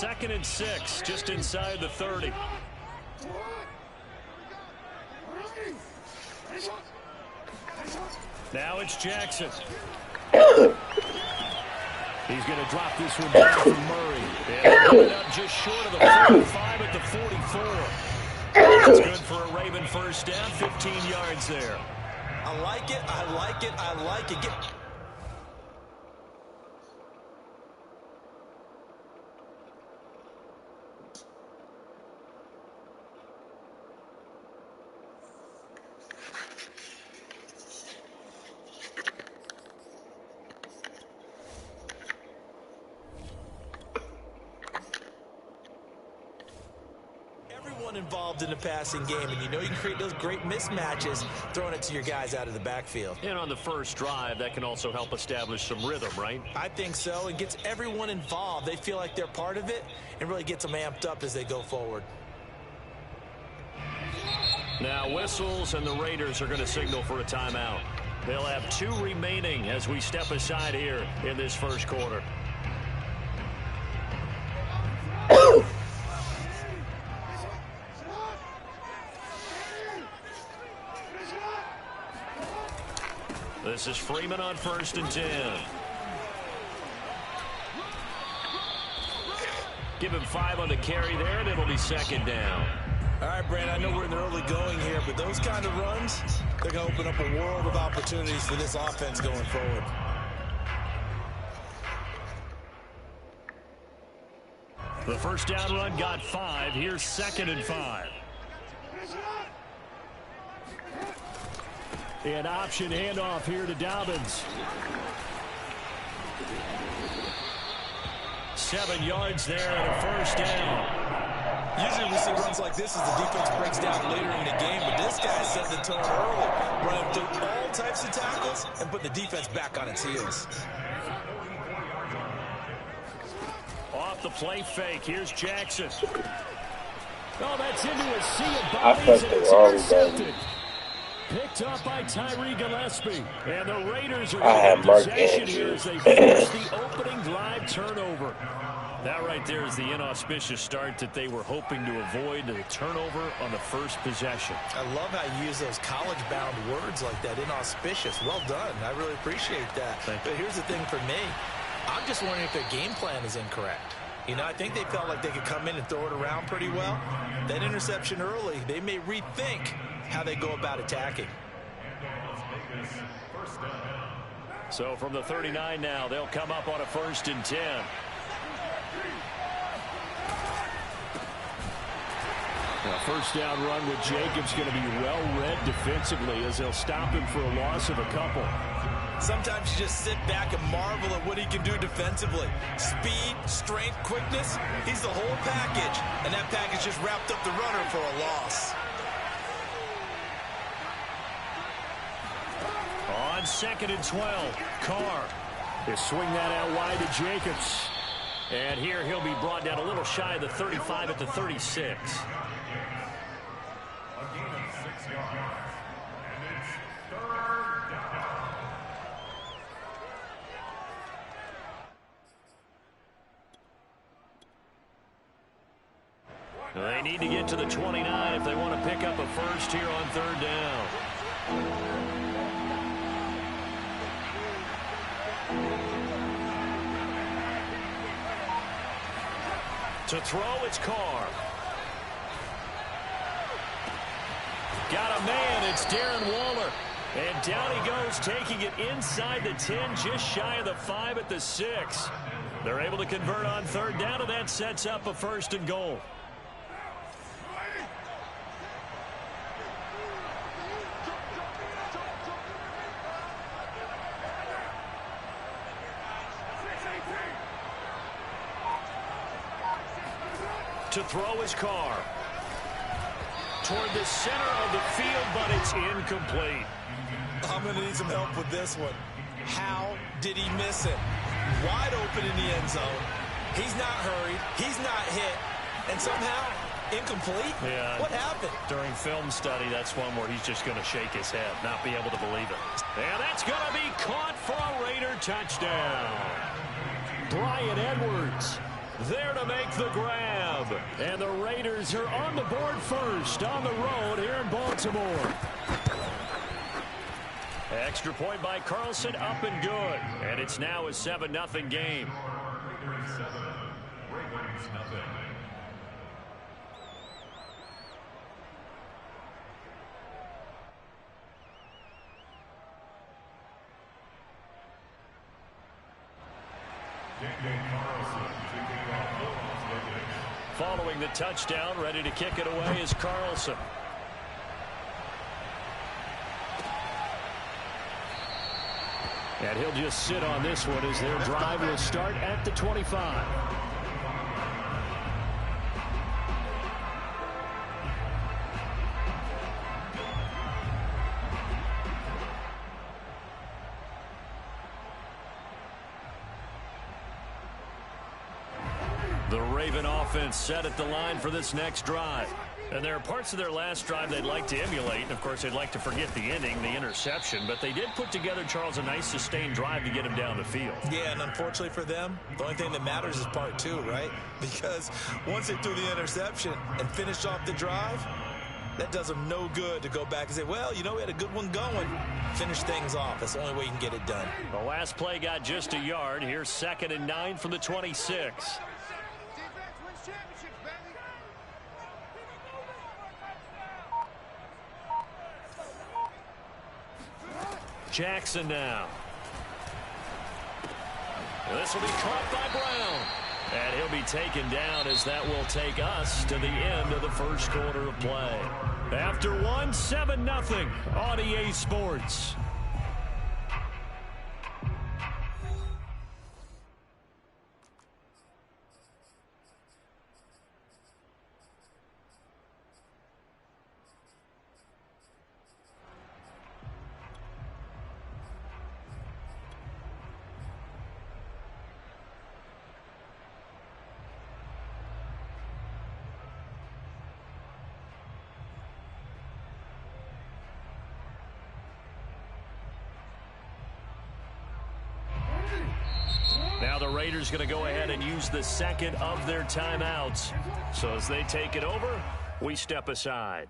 2nd and 6, just inside the 30. Now it's Jackson. He's going to drop this one down for Murray. And put it up just short of the 45 at the 44. That's good for a Raven first down, 15 yards there. I like it, I like it, I like it. Involved in the passing game, and you know you can create those great mismatches throwing it to your guys out of the backfield. And on the first drive, that can also help establish some rhythm, right? I think so. It gets everyone involved. They feel like they're part of it and really gets them amped up as they go forward. Now whistles, and the Raiders are going to signal for a timeout. They'll have 2 remaining as we step aside here in this first quarter. This is Freeman on 1st and 10. Give him 5 on the carry there, and it'll be 2nd down. All right, Brand, I know we're in the early going here, but those kind of runs, they're going to open up a world of opportunities for this offense going forward. The first down run got 5. Here's 2nd and 5. An option handoff here to Dobbins. 7 yards there and a first down. Usually we see runs like this as the defense breaks down later in the game, but this guy set the tone early, running through all types of tackles and put the defense back on its heels. Off the play fake, here's Jackson. Oh, that's into a sea of bodies, and it's intercepted. Picked up by Tyree Gillespie. And the Raiders are in possession here as they force the opening drive turnover. That right there is the inauspicious start that they were hoping to avoid, the turnover on the first possession. I love how you use those college-bound words like that, inauspicious. Well done. I really appreciate that. But here's the thing for me. I'm just wondering if their game plan is incorrect. You know, I think they felt like they could come in and throw it around pretty well. That interception early, they may rethink how they go about attacking. So from the 39 now, they'll come up on a 1st and 10. Now, first down run with Jacobs going to be well read defensively as they'll stop him for a loss of a couple. Sometimes you just sit back and marvel at what he can do defensively. Speed, strength, quickness, he's the whole package. And that package just wrapped up the runner for a loss. On 2nd and 12, Carr. He'll swing that out wide to Jacobs. And here he'll be brought down a little shy of the 35 at the 36. They need to get to the 29 if they want to pick up a first here on 3rd down. To throw, it's Carr. Got a man, it's Darren Waller. And down he goes, taking it inside the 10, just shy of the 5 at the 6. They're able to convert on 3rd down, and that sets up a 1st and goal. To throw his Carr. Toward the center of the field, but it's incomplete. I'm going to need some help with this one. How did he miss it? Wide open in the end zone. He's not hurried. He's not hit. And somehow, incomplete? Yeah. What happened? During film study, that's one where he's just going to shake his head, not be able to believe it. And that's going to be caught for a Raider touchdown. Bryan Edwards there to make the grab. And the Raiders are on the board first on the road here in Baltimore. Extra point by Carlson, up and good. And it's now a 7-0 game. Following the touchdown, ready to kick it away is Carlson. And he'll just sit on this one as their drive will start at the 25. The Raven offense set at the line for this next drive. And there are parts of their last drive they'd like to emulate. And, of course, they'd like to forget the ending, the interception. But they did put together, Charles, a nice sustained drive to get him down the field. Yeah, and unfortunately for them, the only thing that matters is part two, right? Because once they threw the interception and finished off the drive, that does them no good to go back and say, well, you know, we had a good one going. Finish things off. That's the only way you can get it done. The last play got just a yard. Here's 2nd and 9 from the 26. Jackson now. This will be caught by Brown. And he'll be taken down as that will take us to the end of the first quarter of play. After 7-0 on EA Sports. Now the Raiders going to go ahead and use the second of their timeouts. So as they take it over, we step aside.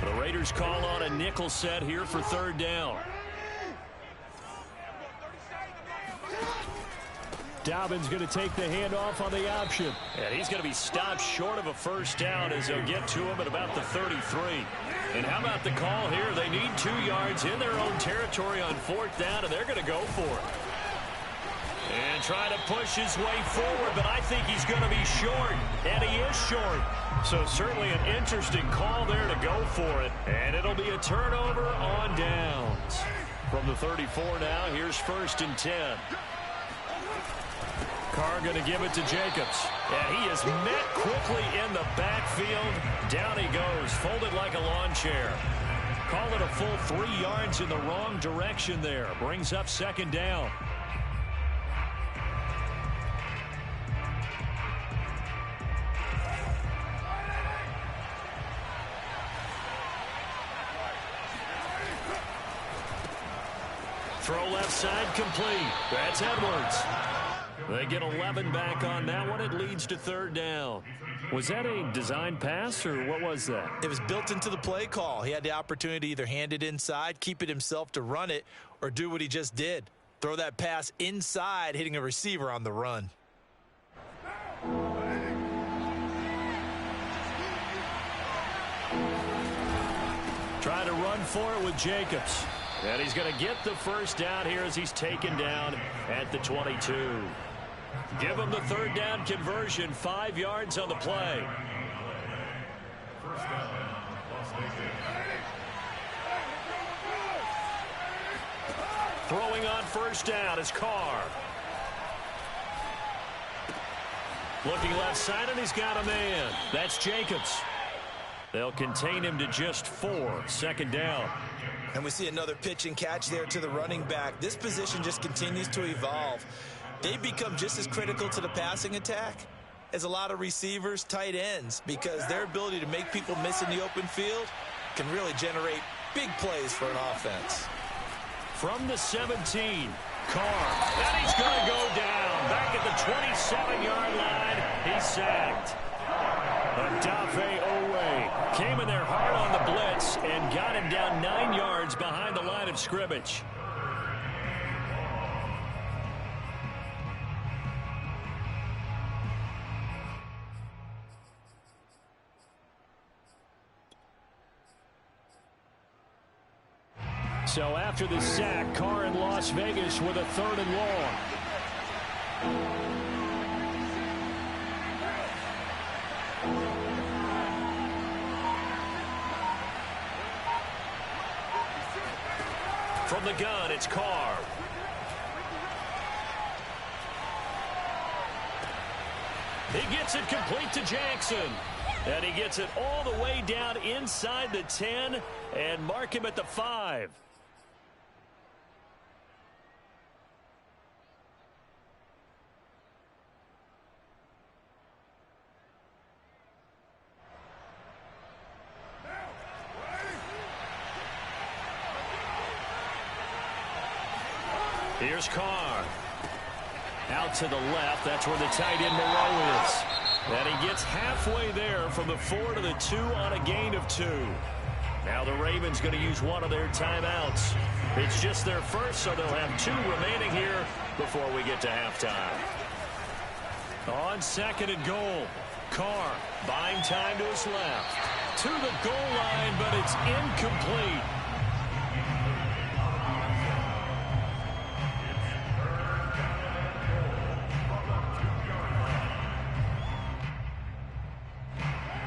The Raiders call on a nickel set here for 3rd down. Dobbins going to take the handoff on the option. And he's going to be stopped short of a first down as they'll get to him at about the 33. And how about the call here? They need 2 yards in their own territory on 4th down, and they're going to go for it. And try to push his way forward, but I think he's going to be short. And he is short. So certainly an interesting call there to go for it. And it'll be a turnover on downs. From the 34 now, here's 1st and 10. Carr going to give it to Jacobs. And he is met quickly in the backfield. Down he goes, folded like a lawn chair. Call it a full 3 yards in the wrong direction there. Brings up 2nd down. Throw left side complete. That's Edwards. They get 11 back on that one. It leads to 3rd down. Was that a design pass, or what was that? It was built into the play call. He had the opportunity to either hand it inside, keep it himself to run it, or do what he just did. Throw that pass inside, hitting a receiver on the run. Trying to run for it with Jacobs. And he's going to get the first down here as he's taken down at the 22. Give him the 3rd down conversion, 5 yards on the play. Throwing on 1st down is Carr. Looking left side, and he's got a man. That's Jacobs. They'll contain him to just 4. 2nd down. And we see another pitch and catch there to the running back. This position just continues to evolve. They become just as critical to the passing attack as a lot of receivers, tight ends, because their ability to make people miss in the open field can really generate big plays for an offense. From the 17, Carr. And he's going to go down. Back at the 27-yard line, he's sacked. Odafe Owe came in there hard on the blitz and got him down 9 yards behind the line of scrimmage. So after the sack, Carr in Las Vegas with a 3rd and long. From the gun, it's Carr. He gets it complete to Jackson. And he gets it all the way down inside the 10 and mark him at the 5. Here's Carr. Out to the left. That's where the tight end Moreau is. And he gets halfway there from the 4 to the 2 on a gain of 2. Now the Ravens going to use one of their timeouts. It's just their first, so they'll have 2 remaining here before we get to halftime. On 2nd and goal, Carr buying time to his left. To the goal line, but it's incomplete.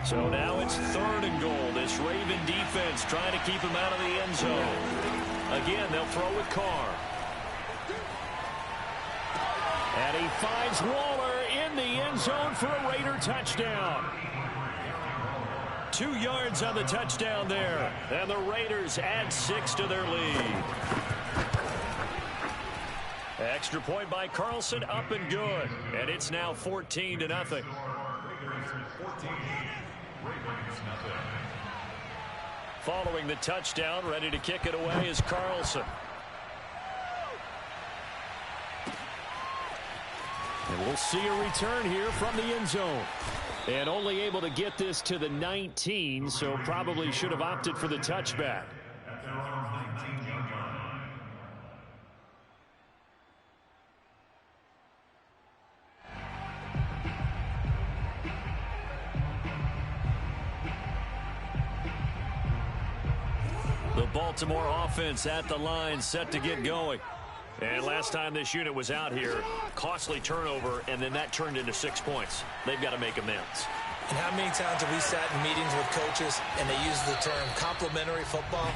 So now it's 3rd and goal. This Raven defense trying to keep him out of the end zone. Again, they'll throw with Carr. And he finds Waller in the end zone for a Raider touchdown. 2 yards on the touchdown there. And the Raiders add 6 to their lead. Extra point by Carlson, up and good. And it's now 14-0. Following the touchdown, ready to kick it away is Carlson. And we'll see a return here from the end zone. And only able to get this to the 19, so probably should have opted for the touchback. The Baltimore offense at the line, set to get going. And last time this unit was out here, costly turnover, and then that turned into 6 points. They've got to make amends. And how many times have we sat in meetings with coaches and they use the term complementary football?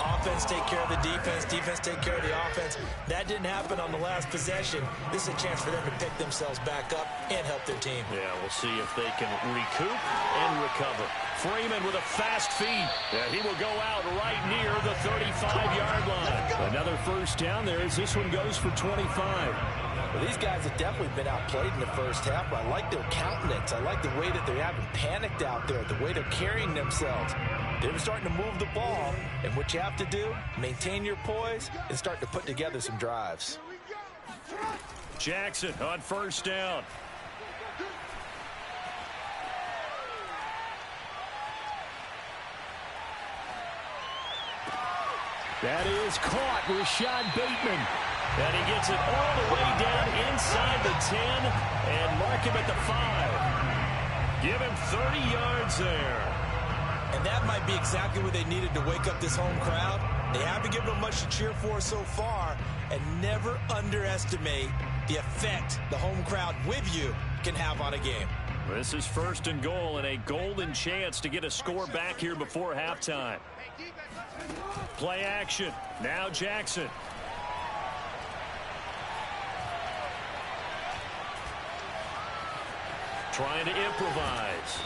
Offense take care of the defense, defense take care of the offense. That didn't happen on the last possession. This is a chance for them to pick themselves back up and help their team. Yeah, we'll see if they can recoup and recover. Freeman with a fast feed. Yeah, he will go out right near the 35-yard line. Another first down there as this one goes for 25. Well, these guys have definitely been outplayed in the first half, but I like their countenance. I like the way that they haven't panicked out there, the way they're carrying themselves. They're starting to move the ball, and what you have to do, maintain your poise and start to put together some drives. Jackson on first down. That is caught, Rashad Bateman. And he gets it all the way down inside the 10 and mark him at the 5. Give him 30 yards there. And that might be exactly what they needed to wake up this home crowd. They haven't given them much to cheer for so far, and never underestimate the effect the home crowd with you can have on a game. This is 1st and goal and a golden chance to get a score back here before halftime. Play action. Now Jackson. Trying to improvise.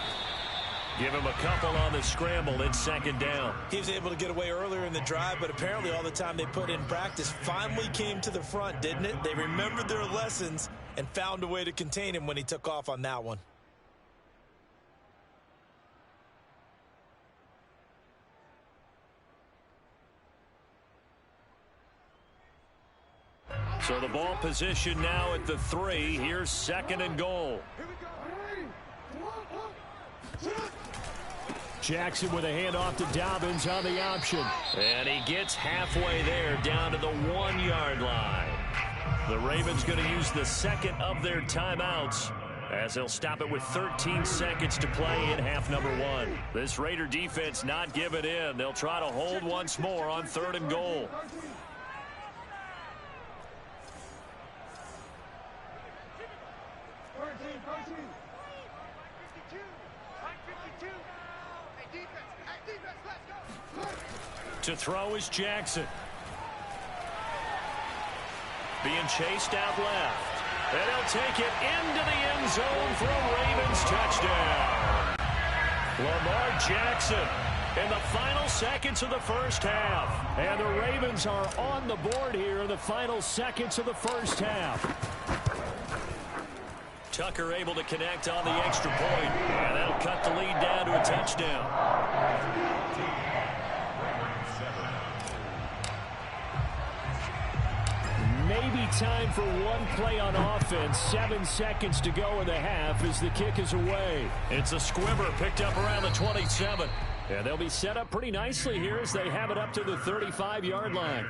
Give him a couple on the scramble. It's second down. He was able to get away earlier in the drive, but apparently all the time they put in practice finally came to the front, didn't it? They remembered their lessons and found a way to contain him when he took off on that one. So the ball position now at the 3. Here's second and goal. Jackson with a handoff to Dobbins on the option. And he gets halfway there, down to the 1-yard line. The Ravens going to use the second of their timeouts, as they'll stop it with 13 seconds to play in half number 1. This Raider defense not giving in. They'll try to hold once more on 3rd and goal. To throw is Jackson. Being chased out left. And he'll take it into the end zone for a Ravens touchdown. Lamar Jackson in the final seconds of the first half. And the Ravens are on the board here in the final seconds of the first half. Tucker able to connect on the extra point. And that'll cut the lead down to a touchdown. Maybe time for one play on offense. 7 seconds to go in the half as the kick is away. It's a squibber picked up around the 27. And they'll be set up pretty nicely here as they have it up to the 35-yard line.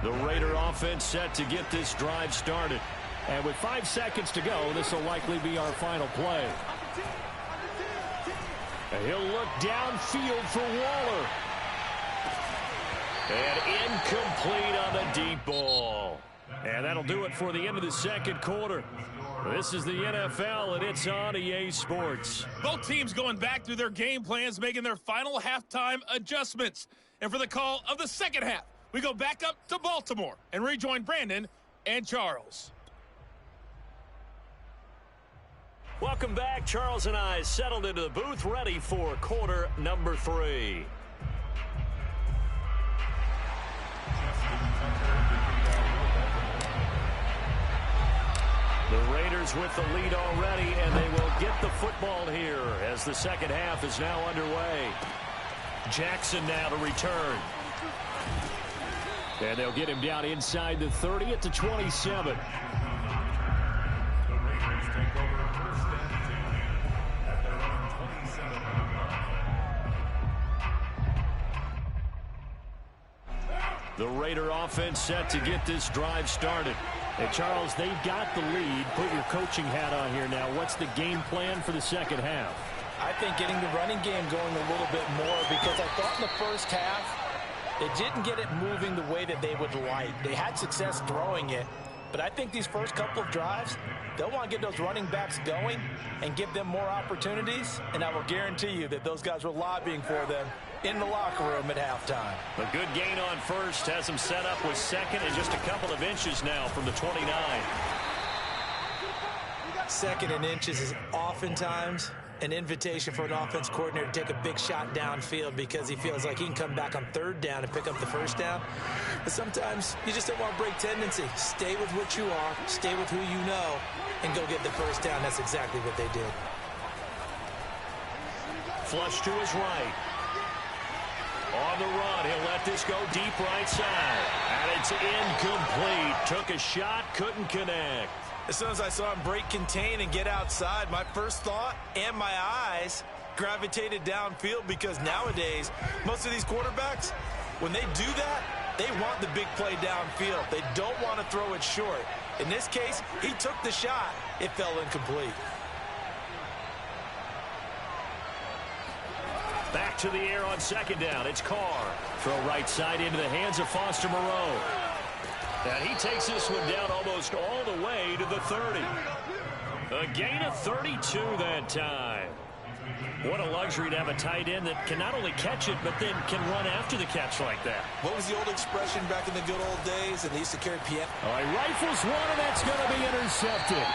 The Raider offense set to get this drive started. And with 5 seconds to go, this will likely be our final play. And he'll look downfield for Waller. And incomplete on the deep ball. And that'll do it for the end of the second quarter. This is the NFL, and it's on EA Sports. Both teams going back through their game plans, making their final halftime adjustments. And for the call of the second half, we go back up to Baltimore and rejoin Brandon and Charles. Welcome back. Charles and I settled into the booth, ready for quarter number 3. The Raiders with the lead already, and they will get the football here as the second half is now underway. Jackson now to return. And they'll get him down inside the 30 at the 27. The Raider offense set to get this drive started. Hey, Charles, they've got the lead. Put your coaching hat on here now. What's the game plan for the second half? I think getting the running game going a little bit more, because I thought in the first half they didn't get it moving the way that they would like. They had success throwing it, but I think these first couple of drives, they'll want to get those running backs going and give them more opportunities, and I will guarantee you that those guys were lobbying for them in the locker room at halftime. A good gain on first has them set up with second and just a couple of inches now from the 29. Second and inches is oftentimes an invitation for an offense coordinator to take a big shot downfield because he feels like he can come back on third down and pick up the first down. But sometimes you just don't want to break tendency. Stay with what you are, stay with who you know, and go get the first down. That's exactly what they did. Flush to his right. On the run, he'll let this go deep right side. And it's incomplete. Took a shot, couldn't connect. As soon as I saw him break contain and get outside, my first thought and my eyes gravitated downfield, because nowadays, most of these quarterbacks, when they do that, they want the big play downfield. They don't want to throw it short. In this case, he took the shot. It fell incomplete. Back to the air on second down. It's Carr. Throw right side into the hands of Foster Moreau. And he takes this one down almost all the way to the 30. A gain of 32 that time. What a luxury to have a tight end that can not only catch it, but then can run after the catch like that. What was the old expression back in the good old days? And they used to carry piano. All right, rifles one, and that's going to be intercepted.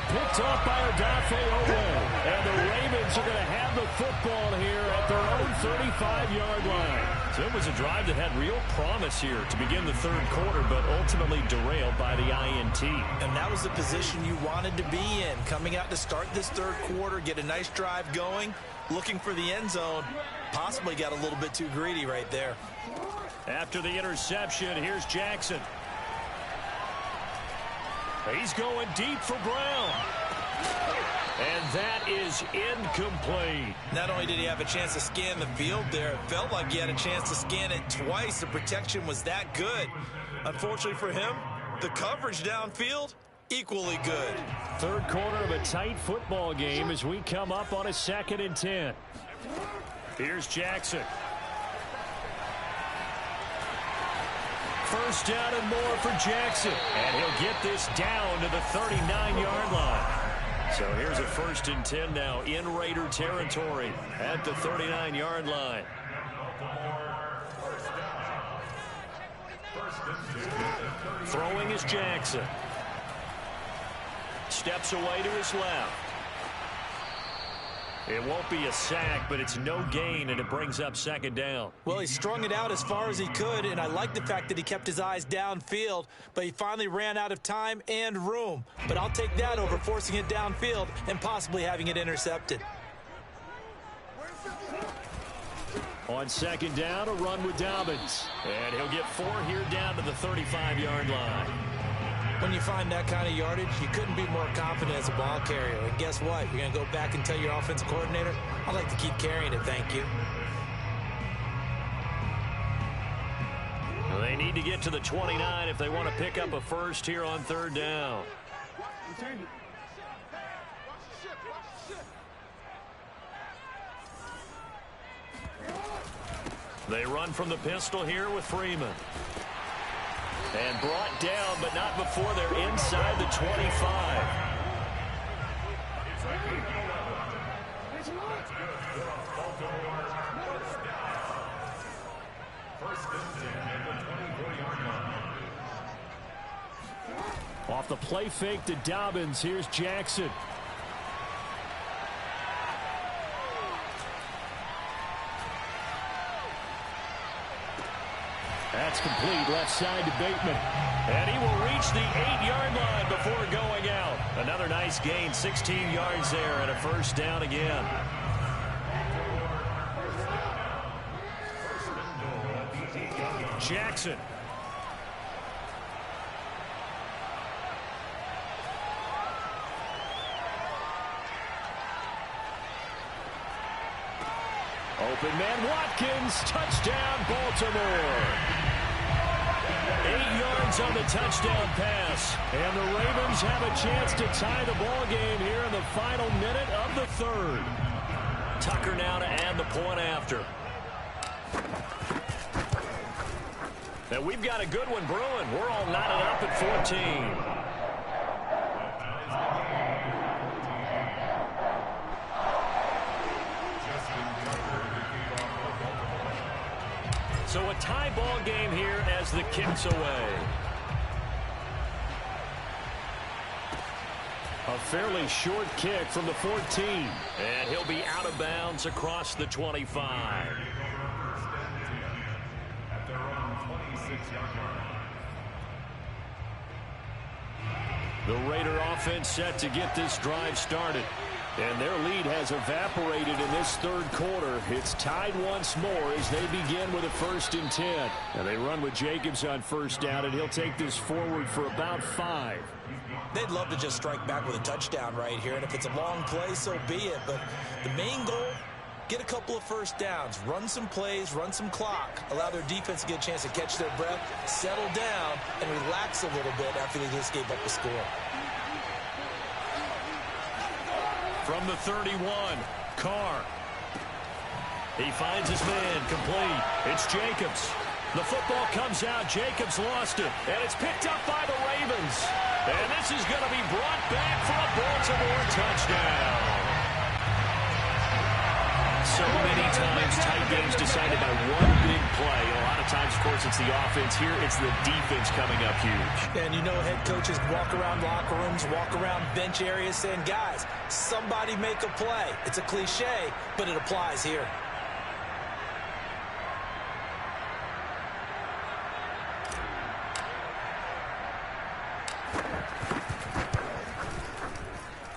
Picked off by Odafe Oweh. And the Ravens are going to have the football here at their own 35-yard line. So it was a drive that had real promise here to begin the third quarter, but ultimately derailed by the INT. And that was the position you wanted to be in. Coming out to start this third quarter, get a nice drive going, looking for the end zone. Possibly got a little bit too greedy right there. After the interception, here's Jackson. He's going deep for Brown. And that is incomplete. Not only did he have a chance to scan the field there, it felt like he had a chance to scan it twice. The protection was that good. Unfortunately for him, the coverage downfield, equally good. Third quarter of a tight football game as we come up on a 2nd and 10. Here's Jackson. First down and more for Jackson. And he'll get this down to the 39-yard line. So here's a 1st and 10 now in Raider territory at the 39-yard line. Throwing is Jackson. Steps away to his left. It won't be a sack, but it's no gain, and it brings up 2nd down. Well, he strung it out as far as he could, and I like the fact that he kept his eyes downfield, but he finally ran out of time and room. But I'll take that over forcing it downfield and possibly having it intercepted. On 2nd down, a run with Dobbins. And he'll get 4 here down to the 35-yard line. When you find that kind of yardage, you couldn't be more confident as a ball carrier. And guess what? You're going to go back and tell your offensive coordinator, I'd like to keep carrying it, thank you. Well, they need to get to the 29 if they want to pick up a first here on 3rd down. They run from the pistol here with Freeman. And brought down, but not before they're inside the 25. Off the play fake to Dobbins, here's Jackson. That's complete, left side to Bateman. And he will reach the 8-yard line before going out. Another nice gain, 16 yards there, and a 1st down again. Jackson. Open man Watkins, touchdown Baltimore. 8 yards on the touchdown pass. And the Ravens have a chance to tie the ball game here in the final minute of the 3rd. Tucker now to add the point after. Now we've got a good one brewing. We're all knotted up at 14. So a tie ball game here as the kick's away. A fairly short kick from the 14. And he'll be out of bounds across the 25. The Raider offense set to get this drive started. And their lead has evaporated in this 3rd quarter. It's tied once more as they begin with a 1st and 10. And they run with Jacobs on 1st down, and he'll take this forward for about 5. They'd love to just strike back with a touchdown right here, and if it's a long play, so be it. But the main goal, get a couple of 1st downs, run some plays, run some clock, allow their defense to get a chance to catch their breath, settle down, and relax a little bit after they just gave up the score. From the 31, Carr. He finds his man, complete. It's Jacobs. The football comes out. Jacobs lost it, and it's picked up by the Ravens. And this is going to be brought back for a Baltimore touchdown. So many times, tight games decided by one big play. A lot of times, of course, it's the offense. Here, it's the defense coming up huge. And you know, head coaches walk around locker rooms, walk around bench areas saying, guys, somebody make a play. It's a cliche, but it applies here.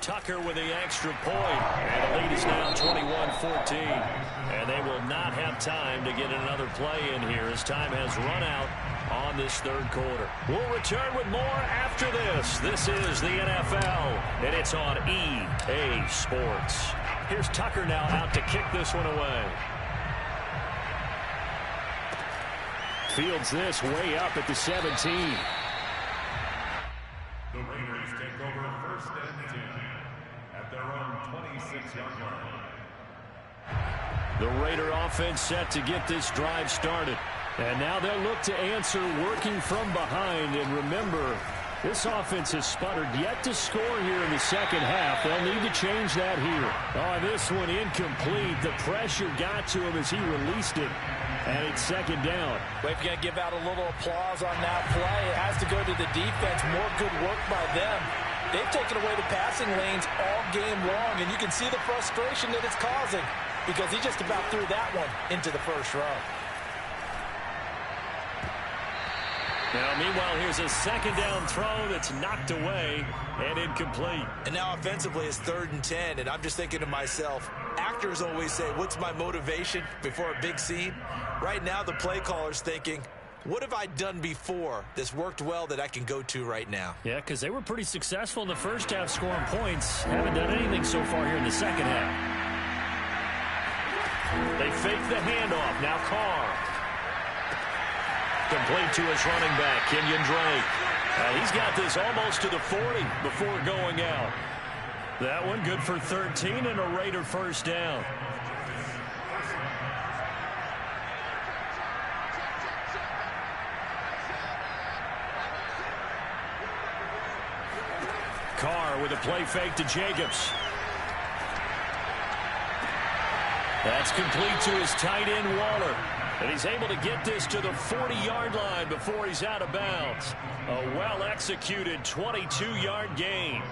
Tucker with the extra point, and the lead is now 21-14. And they will not have time to get another play in here as time has run out on this third quarter. We'll return with more after this. This is the NFL, and it's on EA Sports. Here's Tucker now out to kick this one away. Fields this way up at the 17. The Raiders take over first and 10 at their own 26-yard line. The Raider offense set to get this drive started. And now they'll look to answer working from behind. And remember, this offense has sputtered yet to score here in the second half. They'll need to change that here. Oh, this one incomplete. The pressure got to him as he released it. And it's second down. Well, if you're going to give out a little applause on that play, it has to go to the defense. More good work by them. They've taken away the passing lanes all game long, and you can see the frustration that it's causing because he just about threw that one into the first row. Now, meanwhile, here's a second down throw that's knocked away and incomplete. And now offensively it's 3rd and 10, and I'm just thinking to myself, actors always say, what's my motivation before a big scene? Right now the play caller's thinking, what have I done before that's worked well that I can go to right now? Yeah, because they were pretty successful in the first half scoring points. Haven't done anything so far here in the second half. They fake the handoff. Now Carr. Complete to his running back, Kenyon Drake. He's got this almost to the 40 before going out. That one good for 13 and a Raider first down. Carr with a play fake to Jacobs. That's complete to his tight end, Waller. And he's able to get this to the 40-yard line before he's out of bounds. A well-executed 22-yard gain.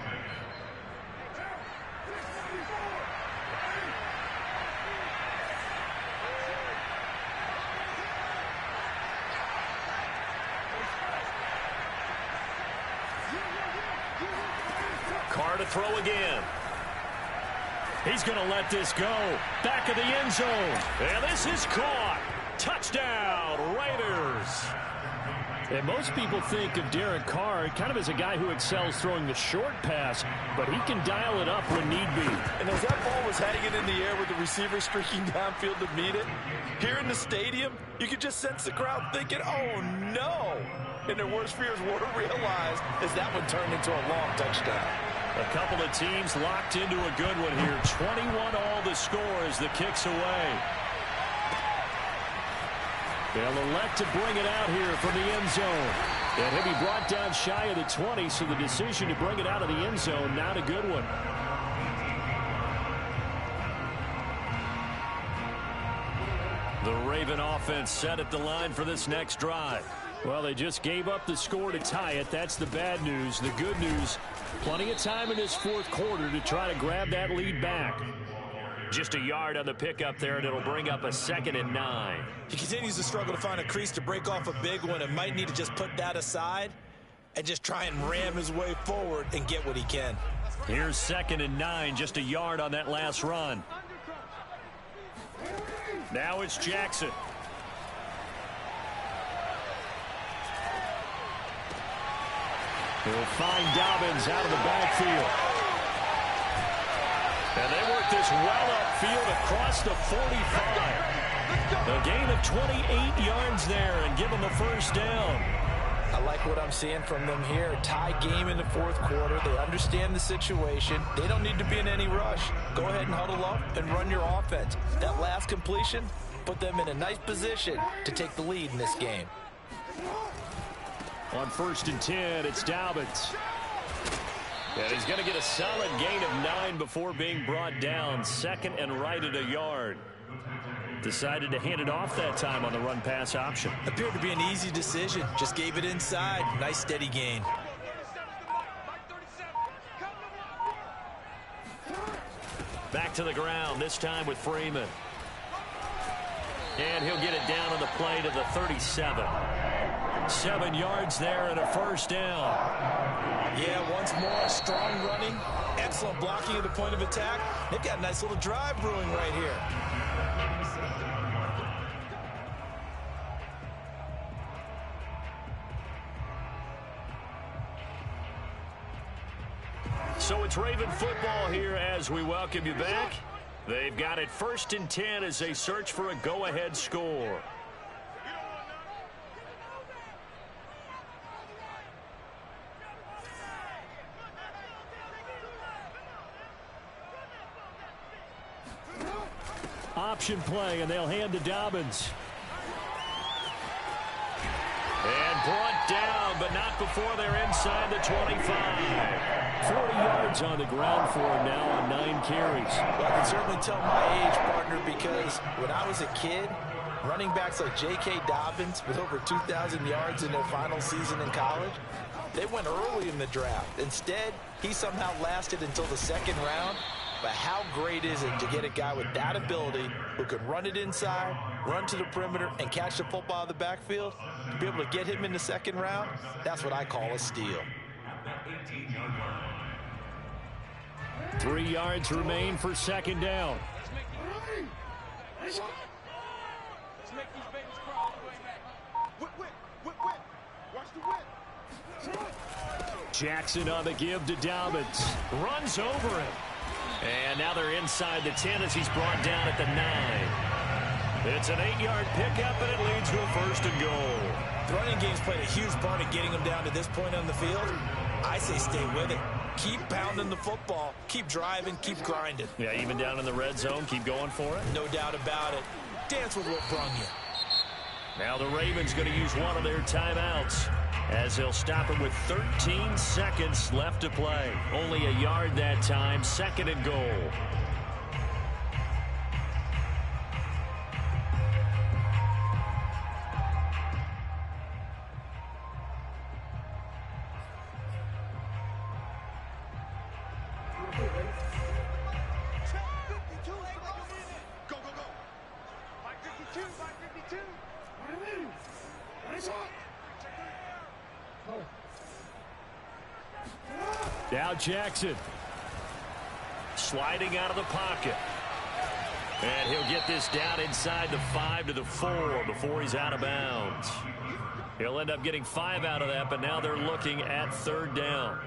Carr to throw again. He's going to let this go. Back of the end zone. And this is caught. Touchdown, Raiders. And most people think of Derek Carr kind of as a guy who excels throwing the short pass, but he can dial it up when need be. And as that ball was hanging in the air with the receiver streaking downfield to meet it, here in the stadium, you could just sense the crowd thinking, oh, no. And their worst fears were realized as that one turned into a long touchdown. A couple of teams locked into a good one here. 21-all the score as the kick's away. They'll elect to bring it out here from the end zone. And he'll be brought down shy of the 20, so the decision to bring it out of the end zone, not a good one. The Raven offense set at the line for this next drive. Well, they just gave up the score to tie it. That's the bad news. The good news, plenty of time in this fourth quarter to try to grab that lead back. Just a yard on the pickup there, and it'll bring up a 2nd and 9. He continues to struggle to find a crease to break off a big one and might need to just put that aside and just try and ram his way forward and get what he can. Here's 2nd and 9, just a yard on that last run. Now it's Jackson. He'll find Dobbins out of the backfield. And they work this well upfield across the 45. A gain of 28 yards there and give them a first down. I like what I'm seeing from them here. Tie game in the fourth quarter. They understand the situation. They don't need to be in any rush. Go ahead and huddle up and run your offense. That last completion put them in a nice position to take the lead in this game. On 1st and 10, it's Dobbins. And he's going to get a solid gain of 9 before being brought down. Second and right at a yard. Decided to hand it off that time on the run-pass option. Appeared to be an easy decision. Just gave it inside. Nice steady gain. Back to the ground, this time with Freeman. And he'll get it down on the play to the 37. 7 yards there and a first down. Yeah, once more, strong running, excellent blocking at the point of attack. They've got a nice little drive brewing right here. So it's Raven football here as we welcome you back. They've got it 1st and 10 as they search for a go-ahead score. Option play, and they'll hand to Dobbins. And brought down, but not before they're inside the 25. 40 yards on the ground for him now on 9 carries. Well, I can certainly tell my age, partner, because when I was a kid, running backs like J.K. Dobbins with over 2,000 yards in their final season in college, they went early in the draft. Instead, he somehow lasted until the 2nd round. But how great is it to get a guy with that ability who can run it inside, run to the perimeter, and catch the football in the backfield? To be able to get him in the 2nd round, that's what I call a steal. 3 yards remain for 2nd down. Jackson on the give to Dobbins. Runs over him. And now they're inside the 10 as he's brought down at the 9. It's an 8-yard pickup, and it leads to a 1st and goal. The running game's played a huge part in getting them down to this point on the field. I say stay with it. Keep pounding the football. Keep driving. Keep grinding. Yeah, even down in the red zone, keep going for it. No doubt about it. Dance with what brung you. Now the Ravens going to use one of their timeouts as they'll stop it with 13 seconds left to play. Only a yard that time, 2nd and goal. Now Jackson sliding out of the pocket. And he'll get this down inside the 5 to the 4 before he's out of bounds. He'll end up getting 5 out of that, but now they're looking at 3rd down.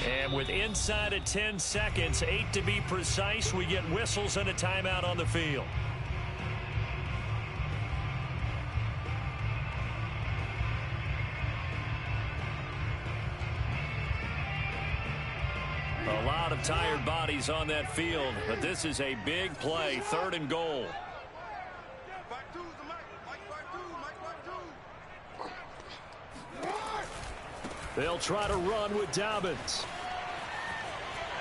And with inside of 10 seconds, 8 to be precise, we get whistles and a timeout on the field. A lot of tired bodies on that field, but this is a big play, 3rd and goal. They'll try to run with Dobbins.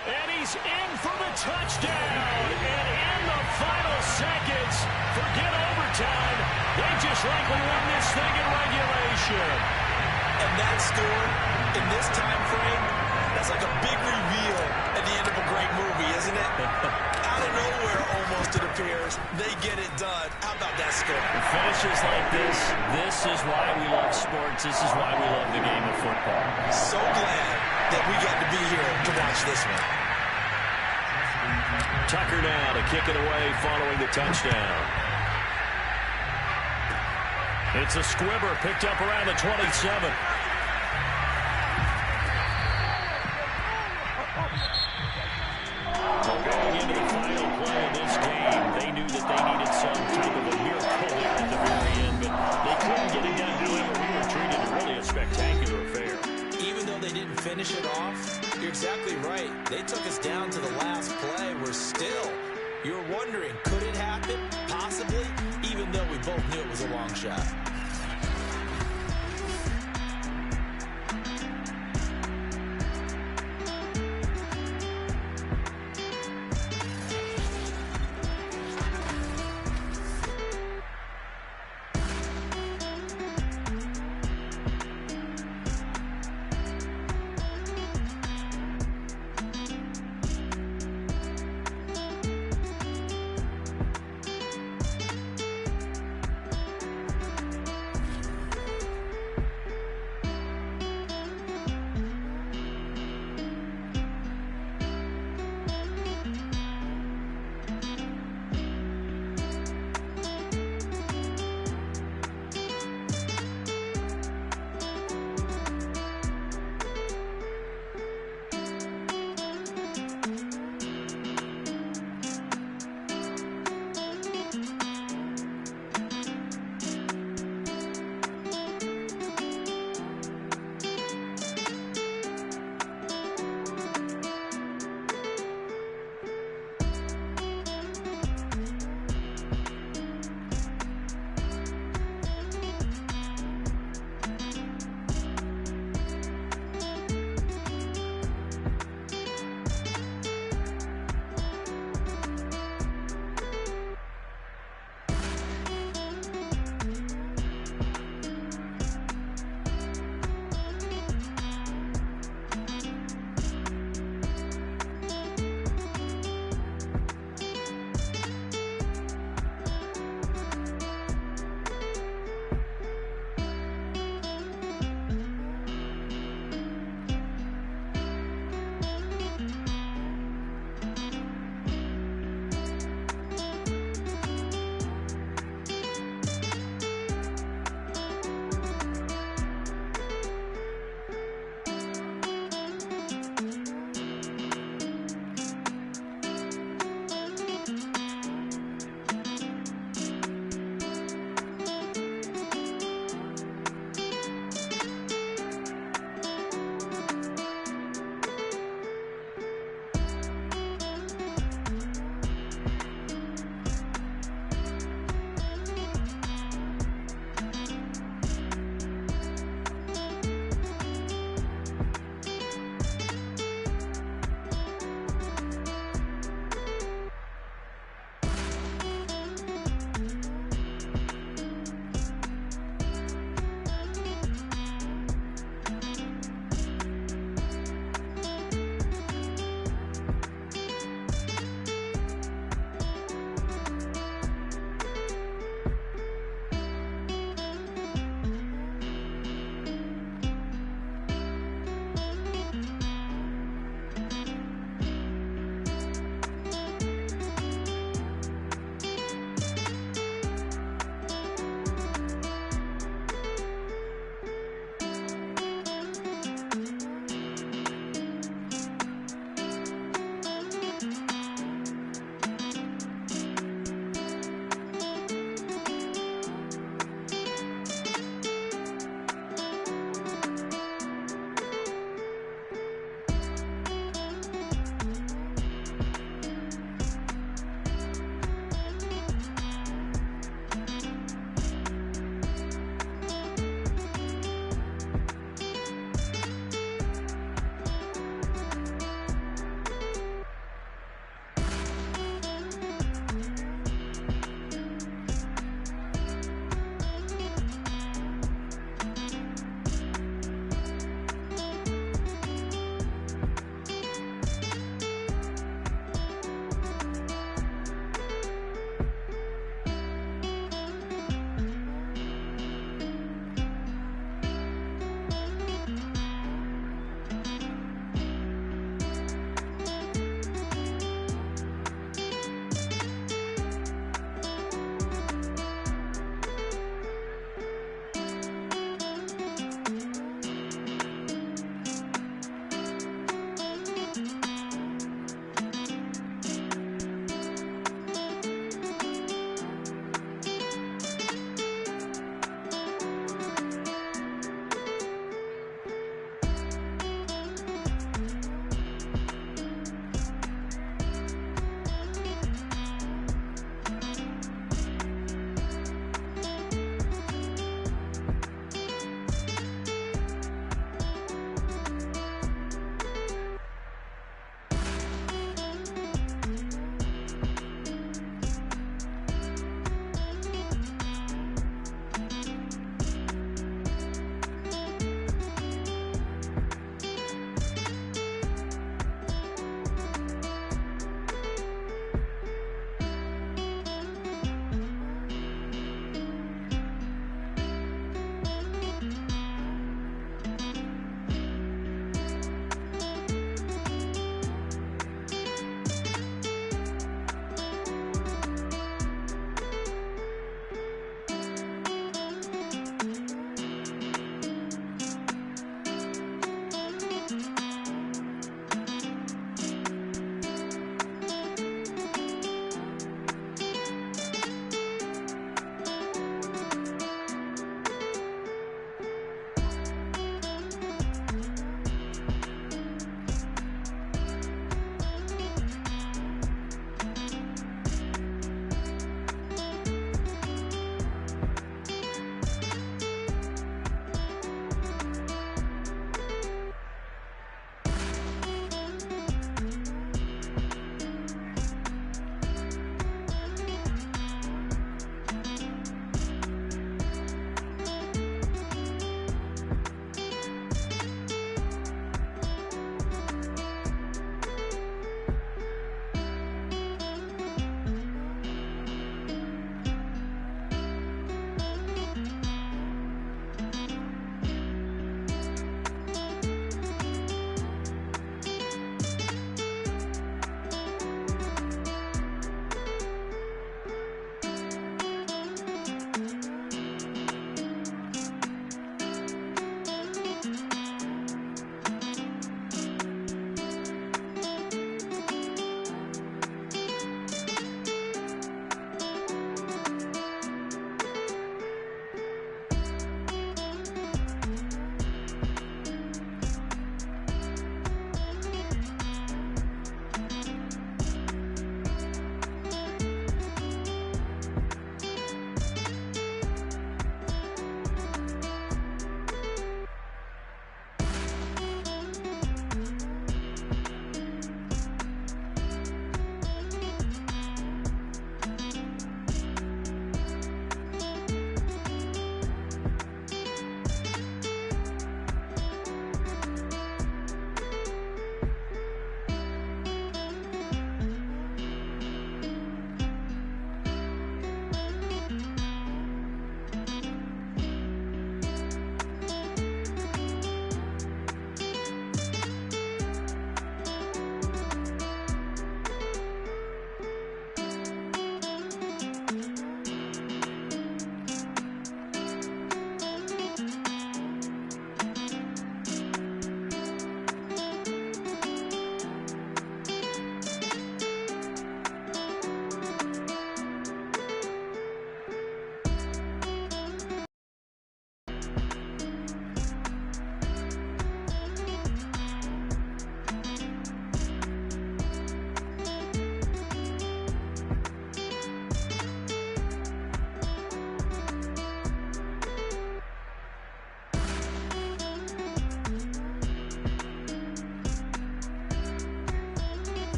And he's in for the touchdown. And in the final seconds, forget overtime. They just likely won this thing in regulation. And that score, in this time frame, That's like a big reveal at the end of a great movie, isn't it? Out of nowhere, almost, it appears. They get it done. How about that score? Finishes like this is why we love sports. This is why we love the game of football. So glad that we got to be here to watch this one. Tucker now to kick it away following the touchdown. It's a squibber picked up around the 27. Going into the final play of this game, they knew that they needed some type of a miracle there at the very end, but they couldn't get it done. However, we were treated to really a spectacular affair. Even though they didn't finish it off, you're exactly right. They took us down to the last play. We're still, you're wondering, could it happen? Possibly, even though we both knew it was a long shot.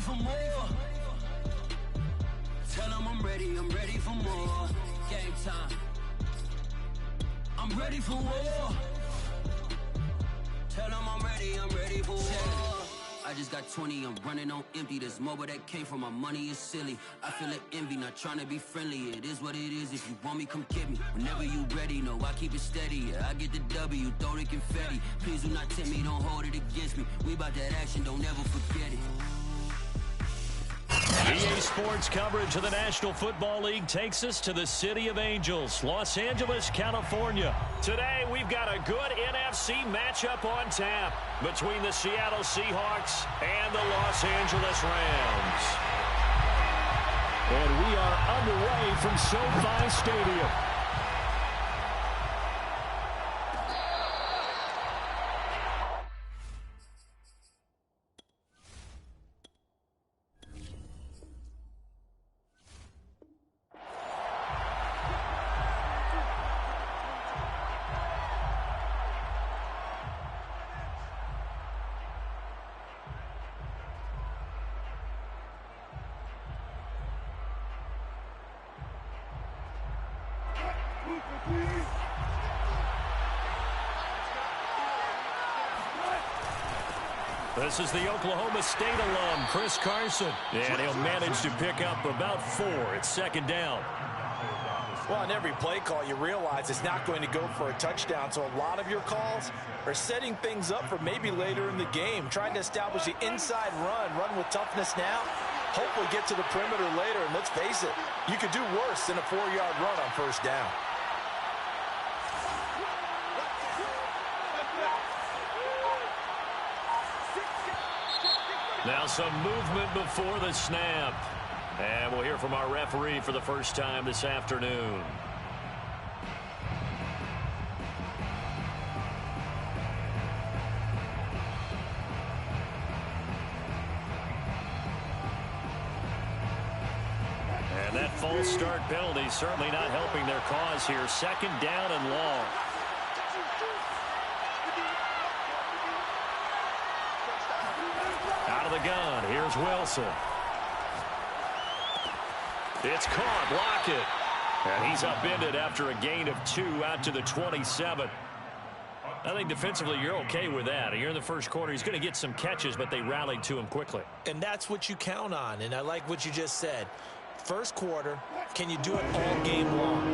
for more. Tell them I'm ready for more. Game time. I'm ready for war. Tell them I'm ready for war. I just got 20, I'm running on empty. This mobile that came from my money is silly. I feel like envy, not trying to be friendly. It is what it is, if you want me, come get me. Whenever you ready, no, I keep it steady. Yeah, I get the W, throw the confetti. Please do not tempt me, don't hold it against me. We about that action, don't ever forget it. EA Sports coverage of the National Football League takes us to the City of Angels, Los Angeles, California. Today, we've got a good NFC matchup on tap between the Seattle Seahawks and the Los Angeles Rams. And we are underway from SoFi Stadium. This is the Oklahoma State alum, Chris Carson. And he'll manage to pick up about 4 at second down. Well, on every play call, you realize it's not going to go for a touchdown. So a lot of your calls are setting things up for maybe later in the game, trying to establish the inside run with toughness now, hopefully get to the perimeter later. And let's face it, you could do worse than a 4-yard run on first down. Now some movement before the snap. And we'll hear from our referee for the first time this afternoon. And that false start penalty certainly not helping their cause here. Second down and long. Out of the gun, here's Wilson. It's caught, block it. And he's upended after a gain of 2 out to the 27. I think defensively you're okay with that. Here in the first quarter, he's going to get some catches, but they rallied to him quickly. And that's what you count on, and I like what you just said. First quarter, can you do it all game long?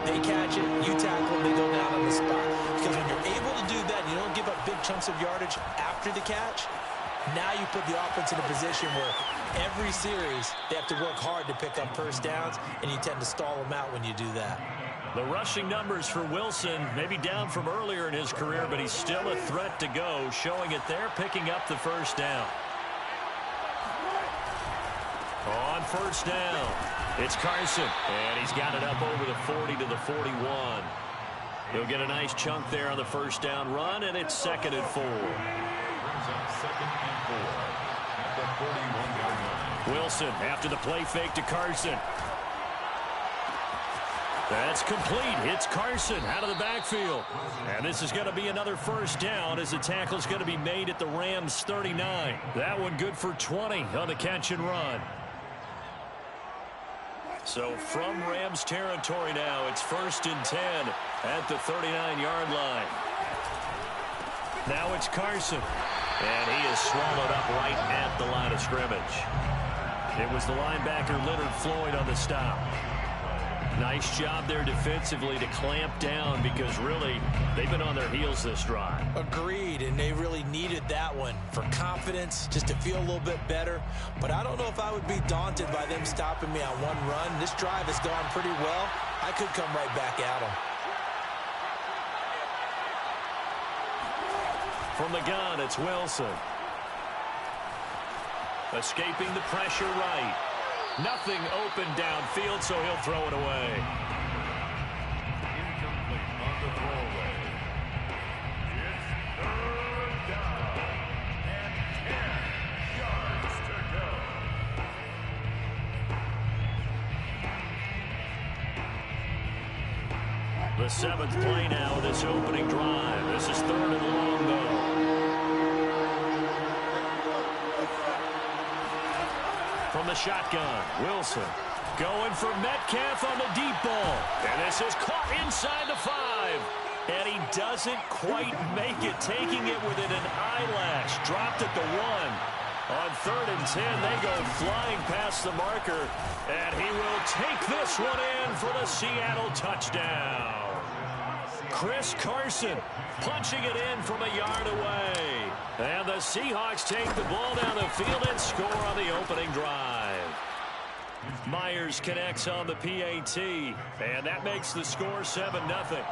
They catch it, you tackle them, they go down on the spot. Because when you're able to do that, you don't give up big chunks of yardage after the catch. Now you put the offense in a position where every series they have to work hard to pick up first downs, and you tend to stall them out when you do that. The rushing numbers for Wilson maybe down from earlier in his career, but he's still a threat to go, showing it there, picking up the first down. On first down, it's Carson, and he's got it up over the 40 to the 41. He'll get a nice chunk there on the first down run, and it's 2nd and 4. Wilson after the play fake to Carson. That's complete. It's Carson out of the backfield. And this is going to be another first down as the tackle is going to be made at the Rams 39. That one good for 20 on the catch and run. So from Rams territory now, it's 1st and 10 at the 39-yard line. Now it's Carson. And he is swallowed up right at the line of scrimmage. It was the linebacker Leonard Floyd on the stop. Nice job there defensively to clamp down because really they've been on their heels this drive. Agreed, and they really needed that one for confidence, just to feel a little bit better. But I don't know if I would be daunted by them stopping me on one run. This drive has gone pretty well. I could come right back at them. From the gun, it's Wilson. Escaping the pressure right. Nothing open downfield, so he'll throw it away. Incomplete on the throwaway. It's 3rd down and 10 yards to go. The 7th play now of this opening drive. This is 3rd and long, though. the shotgun. Wilson going for Metcalf on the deep ball. And this is caught inside the 5. And he doesn't quite make it, taking it within an eyelash. Dropped at the 1. On 3rd and 10, they go flying past the marker. And he will take this one in for the Seattle touchdown. Chris Carson punching it in from a yard away. And the Seahawks take the ball down the field and score on the opening drive. Myers connects on the PAT. And that makes the score 7-0.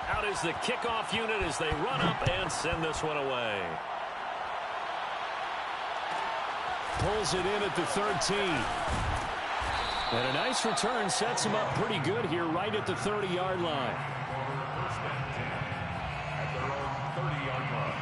Out is the kickoff unit as they run up and send this one away. Pulls it in at the 13. And a nice return sets him up pretty good here right at the 30-yard line. First and 10 at their own 30-yard line.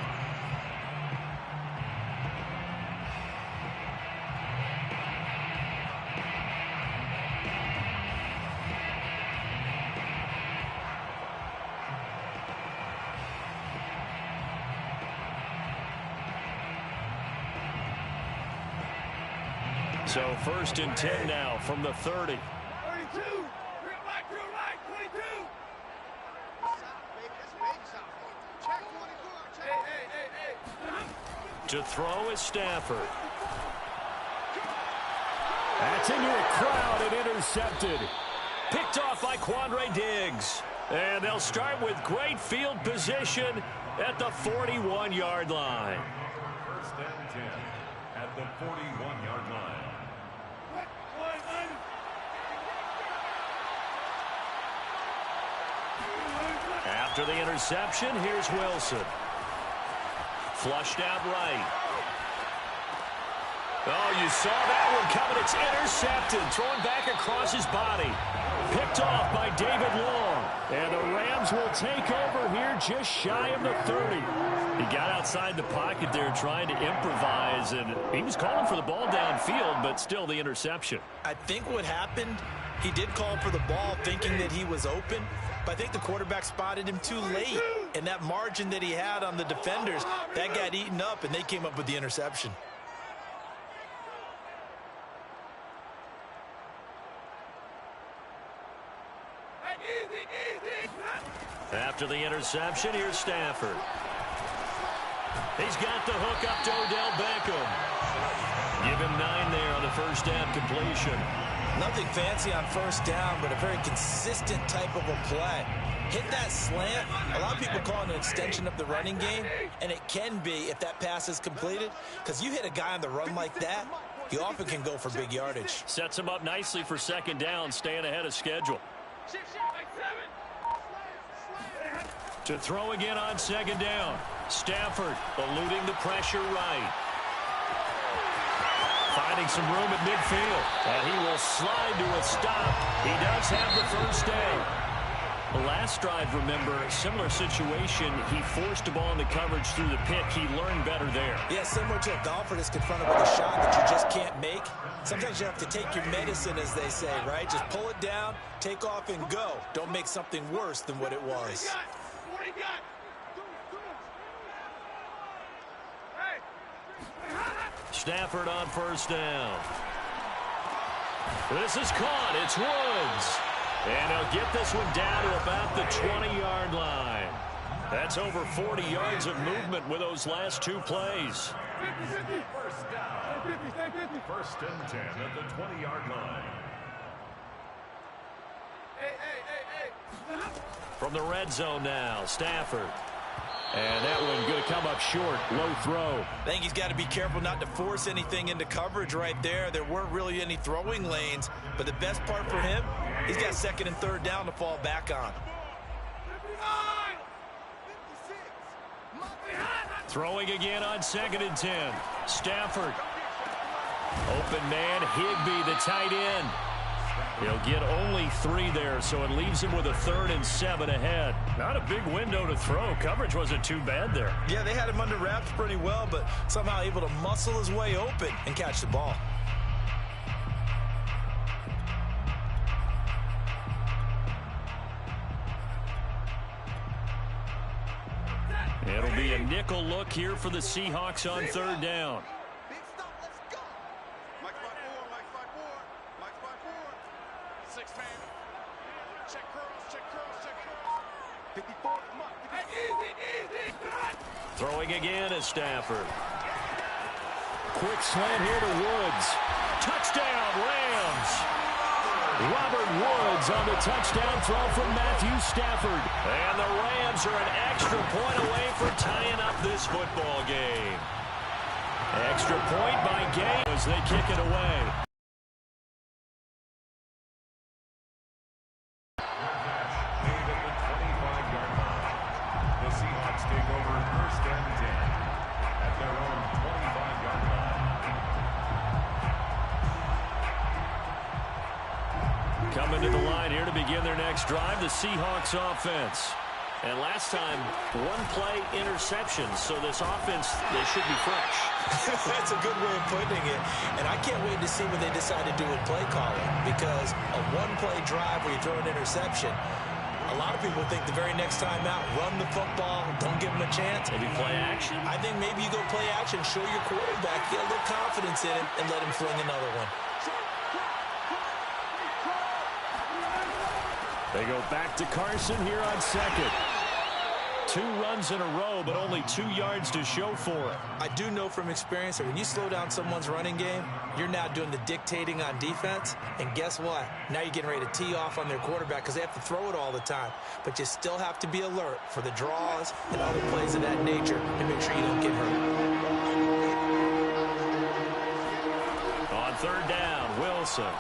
So 1st and 10 now from the 30. 32. Right, 22. To throw is Stafford. That's into a crowd and intercepted. Picked off by Quandre Diggs. And they'll start with great field position at the 41-yard line. First and 10 at the 41-yard line. After the interception, here's Wilson. Flushed out right. Oh, you saw that one coming. It's intercepted. Thrown back across his body. Picked off by David Long. And the Rams will take over here just shy of the 30. He got outside the pocket there trying to improvise, and he was calling for the ball downfield, but still the interception. I think what happened, he did call for the ball thinking that he was open, but I think the quarterback spotted him too late. And that margin that he had on the defenders, that got eaten up, and they came up with the interception. After the interception, here's Stafford. He's got the hook up to Odell Beckham. Give him 9 there on the first down completion. Nothing fancy on first down, but a very consistent type of a play. Hit that slant. A lot of people call it an extension of the running game, and it can be if that pass is completed, because you hit a guy on the run like that, he often can go for big yardage. Sets him up nicely for second down, staying ahead of schedule. To throw again on second down. Stafford eluding the pressure right. Finding some room at midfield. And he will slide to a stop. He does have the first down. The last drive, remember, similar situation. He forced the ball into coverage through the pick. He learned better there. Yeah, similar to a golfer that's confronted with a shot that you just can't make. Sometimes you have to take your medicine, as they say, right? Just pull it down, take off, and go. Don't make something worse than what it was. Stafford on first down. This is caught. It's Woods. And he'll get this one down to about the 20-yard line. That's over 40 yards of movement with those last two plays. First down. First and 10 at the 20-yard line. From the red zone now, Stafford. And that one going to come up short. Low throw. I think he's got to be careful not to force anything into coverage right there. There weren't really any throwing lanes. But the best part for him, he's got second and third down to fall back on. Throwing again on second and 10. Stafford. Open man, Higbee, the tight end. He'll get only 3 there, so it leaves him with a 3rd and 7 ahead. Not a big window to throw. Coverage wasn't too bad there. Yeah, they had him under wraps pretty well, but somehow able to muscle his way open and catch the ball. It'll be a nickel look here for the Seahawks on third down. Big stop, let's go. Mike spot four, Mike spot four, Mike spot four. 6-man. Check curls, check curls, check curls. 54, come on. Easy. Throwing again is Stafford. Quick slant here to Woods. Touchdown, Rams. Robert Woods on the touchdown throw from Matthew Stafford. And the Rams are an extra point away from tying up this football game. Extra point by Gay as they kick it away. Made at the 25-yard line. The Seahawks take over first and 10 at their own 25-yard line. Coming to the line here to begin their next drive, the Seahawks offense. And last time, one play interception, so this offense, they should be fresh. That's a good way of putting it. And I can't wait to see what they decide to do with play calling, because a one-play drive where you throw an interception, a lot of people think the very next time out, run the football, don't give them a chance. Maybe play action? I think maybe you go play action, show your quarterback, get a little confidence in him, and let him fling another one. They go back to Carson here on second. 2 runs in a row, but only 2 yards to show for it. I do know from experience that when you slow down someone's running game, you're now doing the dictating on defense. And guess what? Now you're getting ready to tee off on their quarterback because they have to throw it all the time. But you still have to be alert for the draws and other plays of that nature and make sure you don't get hurt. On third down, Wilson.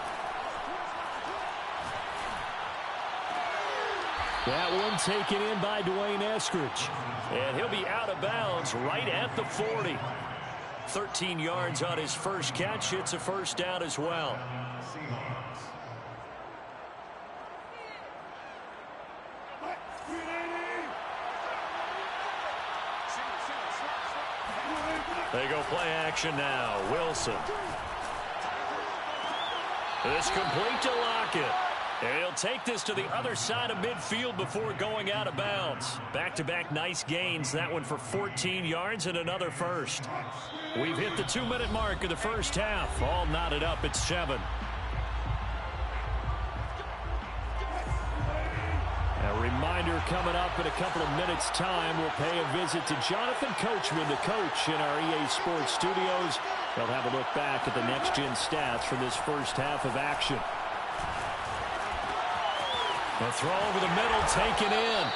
That one taken in by Dwayne Eskridge. And he'll be out of bounds right at the 40. 13 yards on his first catch. It's a first down as well. They go play action now. Wilson. It's complete to Lockett. And he'll take this to the other side of midfield before going out of bounds. Back-to-back nice gains. That one for 14 yards and another first. We've hit the 2-minute mark of the first half. All knotted up at 7. A reminder coming up in a couple of minutes' time. We'll pay a visit to Jonathan Coachman, the coach in our EA Sports studios. They'll have a look back at the next-gen stats from this first half of action. A throw over the middle, taken in.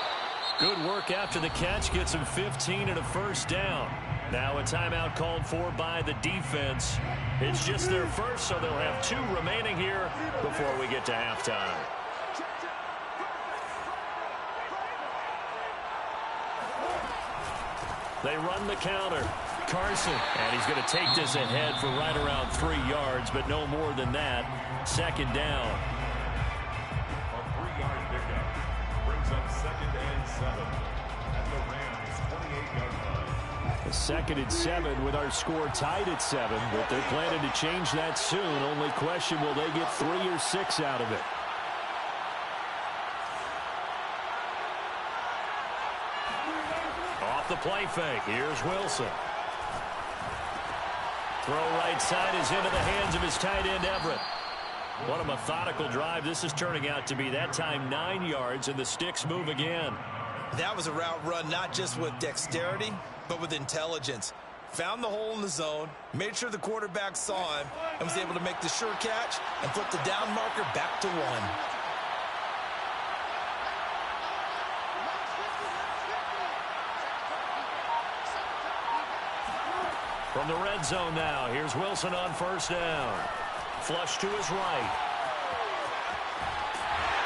Good work after the catch, gets him 15 and a first down. Now a timeout called for by the defense. It's just their first, so they'll have 2 remaining here before we get to halftime. They run the counter. Carson, and he's going to take this ahead for right around 3 yards, but no more than that. Second down. A 2nd and 7 with our score tied at 7, but they're planning to change that soon. Only question, will they get 3 or 6 out of it? Off the play fake. Here's Wilson. Throw right side is into the hands of his tight end, Everett. What a methodical drive this is turning out to be. That time 9 yards, and the sticks move again. That was a route run not just with dexterity, but with intelligence. Found the hole in the zone, made sure the quarterback saw him, and was able to make the sure catch and flip the down marker back to 1. From the red zone now, here's Wilson on first down. Flush to his right.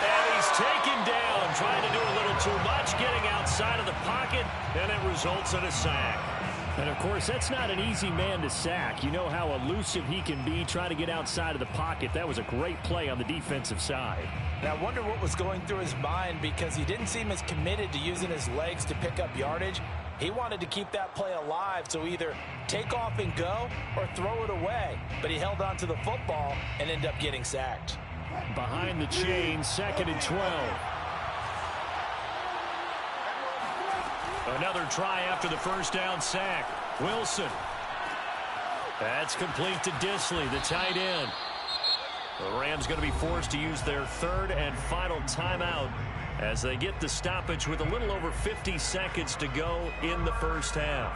And he's taken down, trying to do a little too much, getting outside of the pocket, and it results in a sack. And, of course, that's not an easy man to sack. You know how elusive he can be trying to get outside of the pocket. That was a great play on the defensive side. Now, I wonder what was going through his mind, because he didn't seem as committed to using his legs to pick up yardage. He wanted to keep that play alive, so either take off and go or throw it away. But he held on to the football and ended up getting sacked. Behind the chain, 2nd and 12. Another try after the first down sack. Wilson. That's complete to Disley, the tight end. The Rams going to be forced to use their third and final timeout as they get the stoppage with a little over 50 seconds to go in the first half.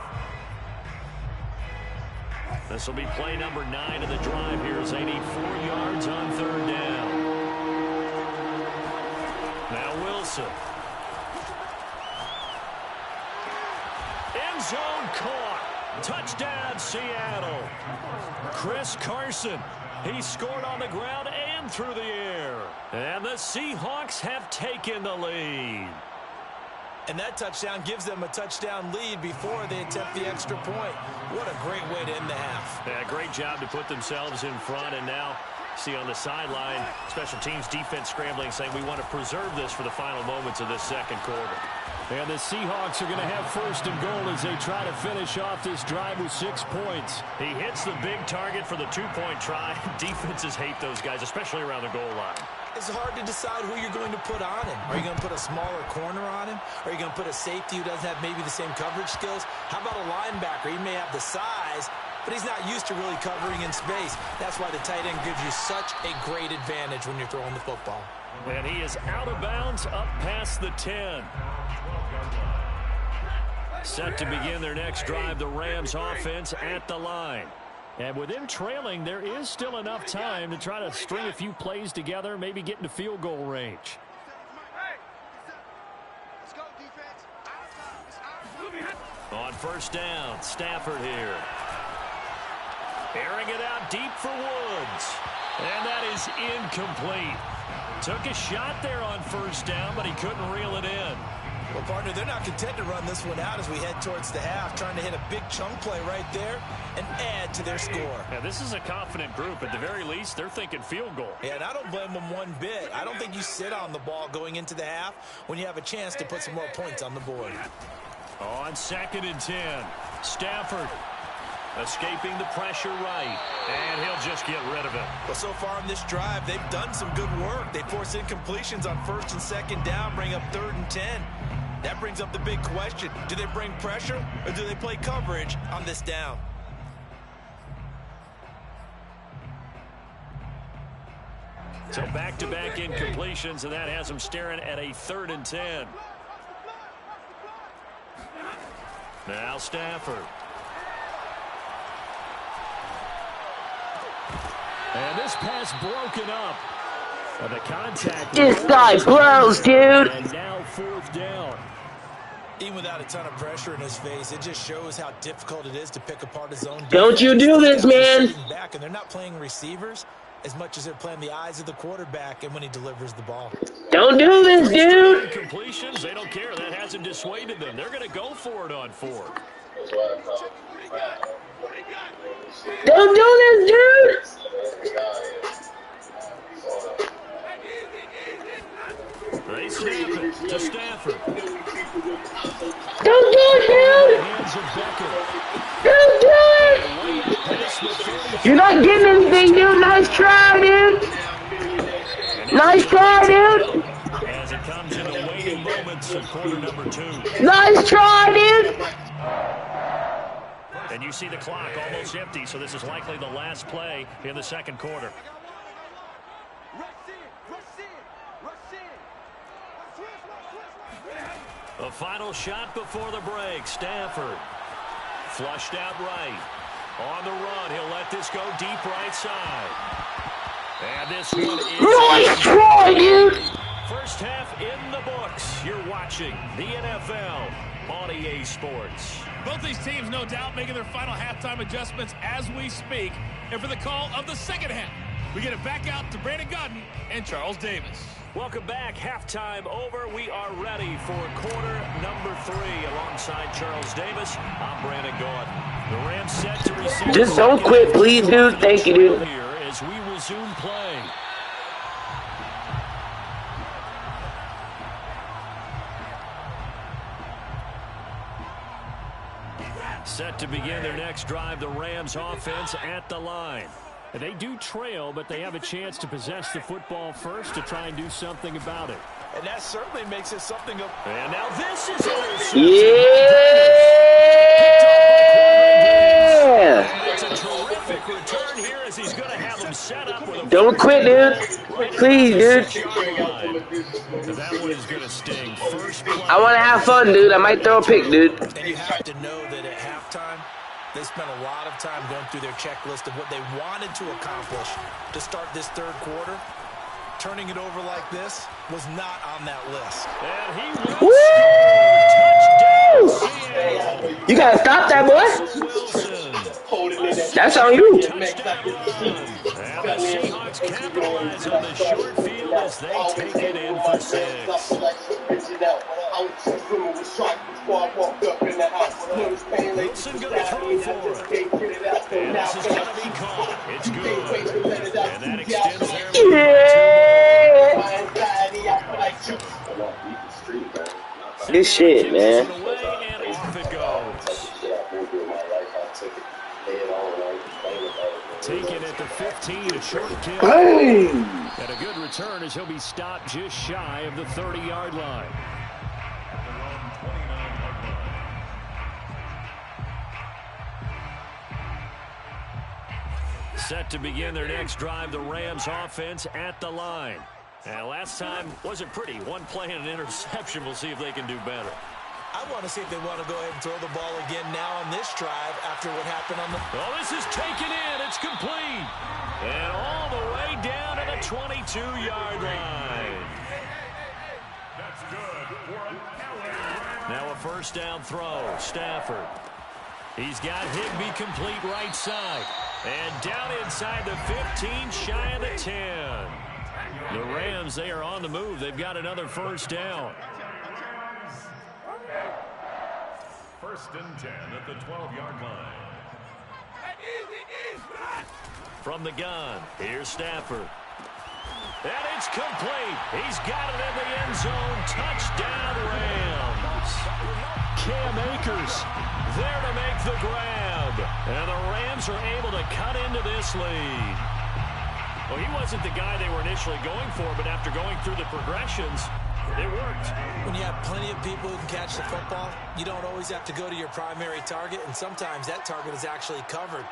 This will be play number 9 of the drive here as they need 4 yards on third down. Now Wilson. End zone caught. Touchdown, Seattle. Chris Carson. He scored on the ground and through the air. And the Seahawks have taken the lead. And that touchdown gives them a touchdown lead before they attempt the extra point. What a great way to end the half. Yeah, great job to put themselves in front. And now, see on the sideline, special teams defense scrambling, saying we want to preserve this for the final moments of this second quarter. And the Seahawks are going to have first and goal as they try to finish off this drive with 6 points. He hits the big target for the 2-point try. Defenses hate those guys, especially around the goal line. It's hard to decide who you're going to put on him. Are you going to put a smaller corner on him? Are you going to put a safety who doesn't have maybe the same coverage skills? How about a linebacker? He may have the size, but he's not used to really covering in space. That's why the tight end gives you such a great advantage when you're throwing the football. And he is out of bounds up past the 10. Set to begin their next drive, the Rams offense at the line. And with them trailing, there is still enough time to try to string a few plays together, maybe get into field goal range. On first down, Stafford here. Airing it out deep for Woods. And that is incomplete. Took a shot there on first down, but he couldn't reel it in. Well, partner, they're not content to run this one out as we head towards the half, trying to hit a big chunk play right there and add to their score. Yeah, this is a confident group. At the very least, they're thinking field goal. Yeah, and I don't blame them one bit. I don't think you sit on the ball going into the half when you have a chance to put some more points on the board. On 2nd and 10, Stafford escaping the pressure right, and he'll just get rid of it. Well, so far in this drive, they've done some good work. They force incompletions on 1st and 2nd down, bring up 3rd and 10. That brings up the big question. Do they bring pressure or do they play coverage on this down? So back-to-back incompletions, and that has them staring at a 3rd and 10. Now Stafford. And this pass broken up. And the contact. This guy blows, dude. And now 4th down. Even without a ton of pressure in his face, it just shows how difficult it is to pick apart his own defense. Don't you do this, man. Back, and they're not playing receivers as much as they're playing the eyes of the quarterback and when he delivers the ball. Don't do this, dude. Completions, they don't care. That hasn't dissuaded them. They're going to go for it on 4. Don't do this, dude. They snap it to Stafford. Don't do it, dude. Don't do it. You're not getting anything, dude. Nice try, dude. Nice try, dude. As it comes in the waiting moments of quarter number 2. Nice try, dude. And you see the clock almost empty, so this is likely the last play in the second quarter. A final shot before the break. Stafford flushed out right. On the run, he'll let this go deep right side. And this one is... Nice try, dude. First half in the books. You're watching the NFL on EA Sports. Both these teams, no doubt, making their final halftime adjustments as we speak. And for the call of the second half, we get it back out to Brandon Gaudin and Charles Davis. Welcome back. Halftime over. We are ready for quarter number 3 alongside Charles Davis. I'm Brandon Gaudin. The Rams set to receive. Just don't quit, please, dude. Thank you, dude. Here as we resume play. Set to begin their next drive, the Rams offense at the line. They do trail, but they have a chance to possess the football first to try and do something about it. And that certainly makes it something of... And now this is intercepted. Yeah! And it's a terrific return here as he's going to have him set up with a... Don't quit, dude. Please, dude. That one is going to sting. First play. I want to have fun, dude. I might throw a pick, dude. And you have to know that at halftime, they spent a lot of time going through their checklist of what they wanted to accomplish to start this third quarter. Turning it over like this was not on that list. And he will score. Touchdown. You gotta stop that, boy. That's on you. And the Seahawks capitalize on the short field as they take it in for 6. Wilson going to throw for it. And this is going to be caught. It's good. And that extends their Yeah. Good shit, man. And off it goes. Taken at the 15, a short kick. Bang! And a good return as he'll be stopped just shy of the 30-yard line. Set to begin their next drive, the Rams offense at the line. And last time wasn't pretty. One play and an interception. We'll see if they can do better. I want to see if they want to go ahead and throw the ball again now on this drive after what happened on the... Oh, this is taken in. It's complete. And all the way down to the 22-yard line. That's good. Now a first down throw. Stafford. He's got Higbee complete right side. And down inside the 15, shy of the 10. The Rams, they are on the move. They've got another first down. First and 10 at the 12-yard line. From the gun, here's Stafford. And it's complete. He's got it in the end zone. Touchdown, Rams. Cam Akers there to make the grab. And the Rams are able to cut into this lead. Well, he wasn't the guy they were initially going for, but after going through the progressions, it worked. When you have plenty of people who can catch the football, you don't always have to go to your primary target, and sometimes that target is actually covered.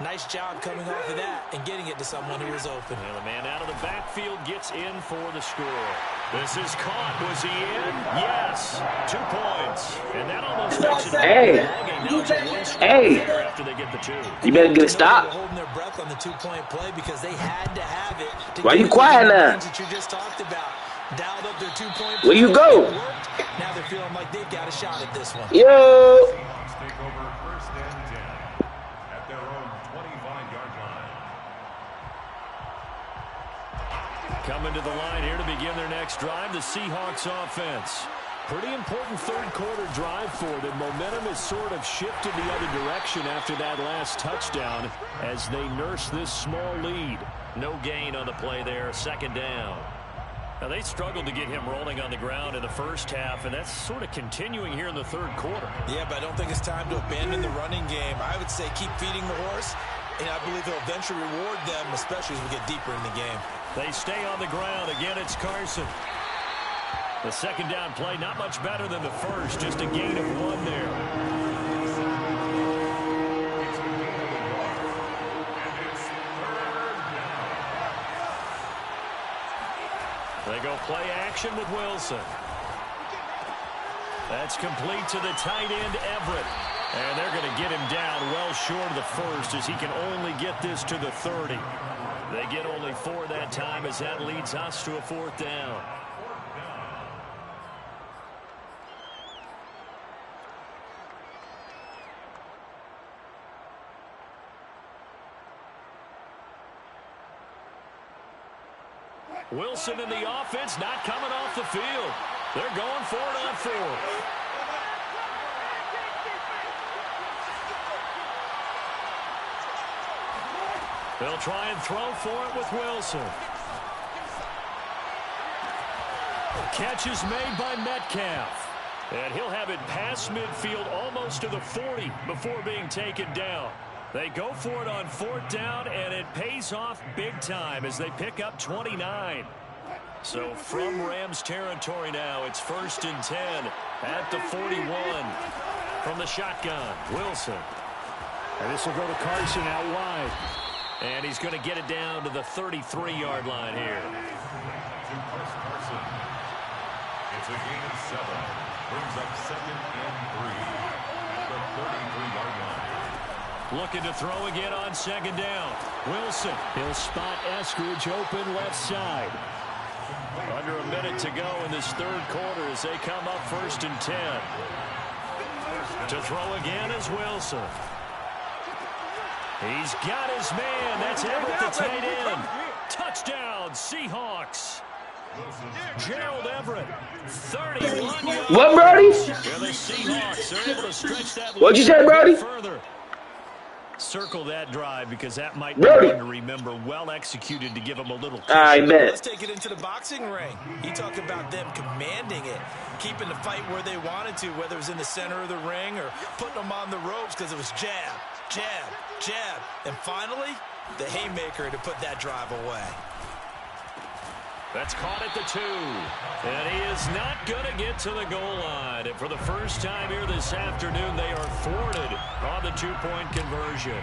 Nice job coming off of that and getting it to someone who is open. And the man out of the backfield gets in for the score. This is caught. Was he in? Yes. 2 points. And that almost makes it Hey. after they get the 2. You better get a stop. Holding their breath on the 2-point play because they had to have it. Why you quiet now? That you just talked about. Dialed up their 2-point play. Where you go? Now they're feeling like they've got a shot at this one. Yo. Seahawks take over first and 10 at their own 25-yard line. Coming to the line here to begin their next drive, the Seahawks offense. Pretty important third quarter drive for them. Momentum has sort of shifted the other direction after that last touchdown as they nurse this small lead. No gain on the play there, second down. Now, they struggled to get him rolling on the ground in the first half, and that's sort of continuing here in the third quarter. Yeah, but I don't think it's time to abandon the running game. I would say keep feeding the horse, and I believe he'll eventually reward them, especially as we get deeper in the game. They stay on the ground. Again, it's Carson. The second down play, not much better than the first, just a gain of 1 there. They go play action with Wilson. That's complete to the tight end, Everett. And they're going to get him down well short of the first as he can only get this to the 30. They get only 4 that time as that leads us to a 4th down. Wilson in the offense not coming off the field. They're going for it on 4th. They'll try and throw for it with Wilson. Catch is made by Metcalf. And he'll have it past midfield almost to the 40 before being taken down. They go for it on 4th down, and it pays off big time as they pick up 29. So from Rams territory now, it's 1st and 10 at the 41 from the shotgun. Wilson. And this will go to Carson out wide. And he's going to get it down to the 33-yard line here. To Carson. It's a gain of 7. Brings up 2nd and 3 at the 33-yard line. Looking to throw again on 2nd down. Wilson. He'll spot Eskridge open left side. Under a minute to go in this 3rd quarter as they come up 1st and 10. To throw again is Wilson. He's got his man. That's Everett, the tight end. Touchdown, Seahawks. Gerald Everett, 31 yards. What, Brody? And the Seahawks are able to stretch that. What'd you say, Brody? Further. Circle that drive because that might be Brody. one to remember. Well executed to give him a little. I bet. Let's take it into the boxing ring. You talk about them commanding it, keeping the fight where they wanted to, whether it was in the center of the ring or putting them on the ropes because it was jab, jab, jab. And finally, the haymaker to put that drive away. That's caught at the 2. And he is not going to get to the goal line. And for the first time here this afternoon, they are thwarted on the 2-point conversion.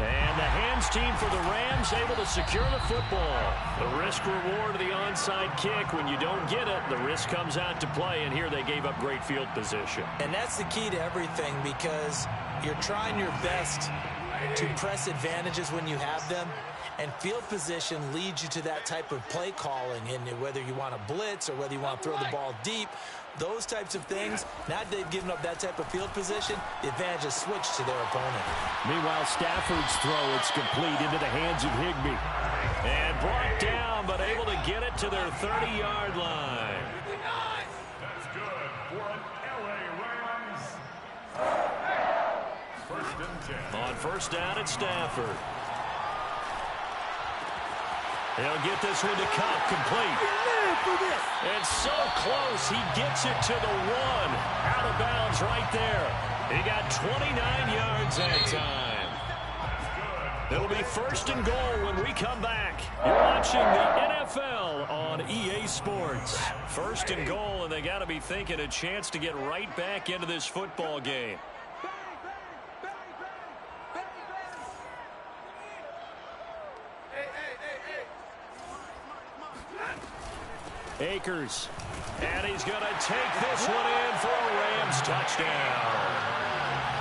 And the hands team for the Rams able to secure the football. The risk reward of the onside kick. When you don't get it, the risk comes out to play. And here they gave up great field position. And that's the key to everything because you're trying your best to press advantages when you have them. And field position leads you to that type of play calling. And whether you want to blitz or whether you want to throw the ball deep, those types of things, now that they've given up that type of field position, the advantage is switched to their opponent. Meanwhile, Stafford's throw, it's complete into the hands of Higbee. And brought down, but able to get it to their 30-yard line. That's good for an LA Rams. 1st and 10. On 1st down at Stafford. He'll get this one to Cup, complete. And so close, he gets it to the 1. Out of bounds right there. He got 29 yards that time. It'll be 1st and goal when we come back. You're watching the NFL on EA Sports. 1st and goal, and they got to be thinking a chance to get right back into this football game. Akers. And he's going to take this one in for a Rams touchdown.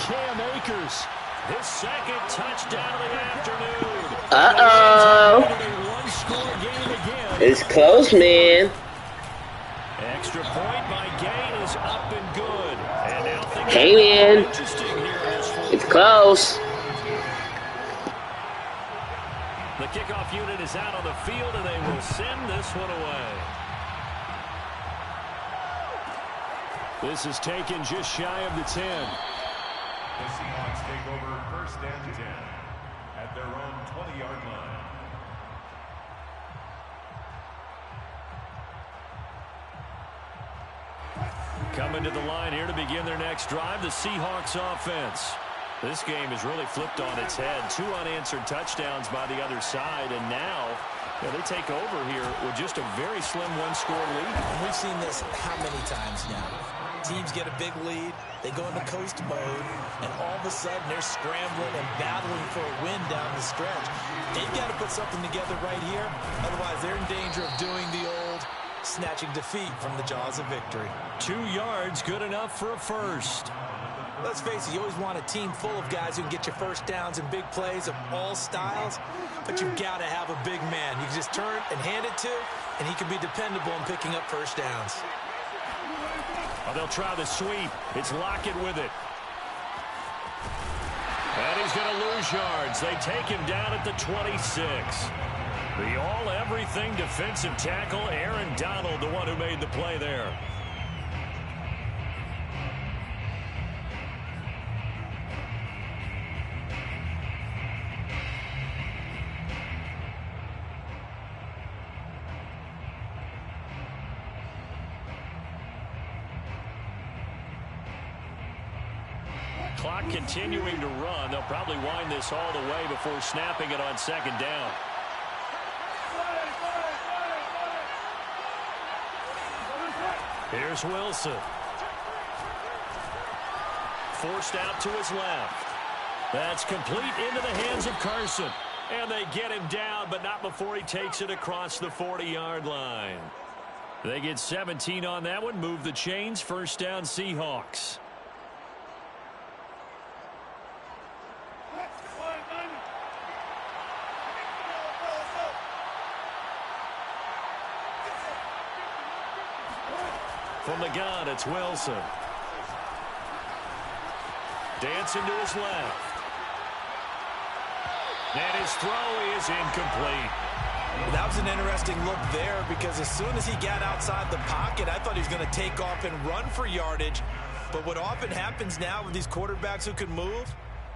Cam Akers. His 2nd touchdown of the afternoon. Uh-oh. One-score game again. It's close, man. Extra point by Gay is up and good. And now things Hey, man. are interesting here in this fourth. It's close. The kickoff unit is out on the field, and they will send this one away. This is taken just shy of the 10. The Seahawks take over 1st and 10 at their own 20-yard line. Coming to the line here to begin their next drive, the Seahawks offense. This game has really flipped on its head. 2 unanswered touchdowns by the other side, and now they take over here with just a very slim one-score lead. And we've seen this how many times now? Teams get a big lead, they go into coast mode, and all of a sudden they're scrambling and battling for a win down the stretch. They've got to put something together right here, otherwise they're in danger of doing the old snatching defeat from the jaws of victory. 2 yards, good enough for a first. Let's face it, you always want a team full of guys who can get you first downs and big plays of all styles, but you've got to have a big man. You can just turn and hand it to, and he can be dependable in picking up first downs. Oh, they'll try the sweep. It's Lockett with it. And he's going to lose yards. They take him down at the 26. The all-everything defensive tackle, Aaron Donald, the one who made the play there. clock continuing to run. They'll probably wind this all the way before snapping it on second down. Here's Wilson. Forced out to his left. That's complete into the hands of Carson. And they get him down, but not before he takes it across the 40-yard line. They get 17 on that one. Move the chains. First down, Seahawks. From the gun, it's Wilson. Dancing to his left. And his throw is incomplete. That was an interesting look there because as soon as he got outside the pocket, I thought he was going to take off and run for yardage. But what often happens now with these quarterbacks who can move,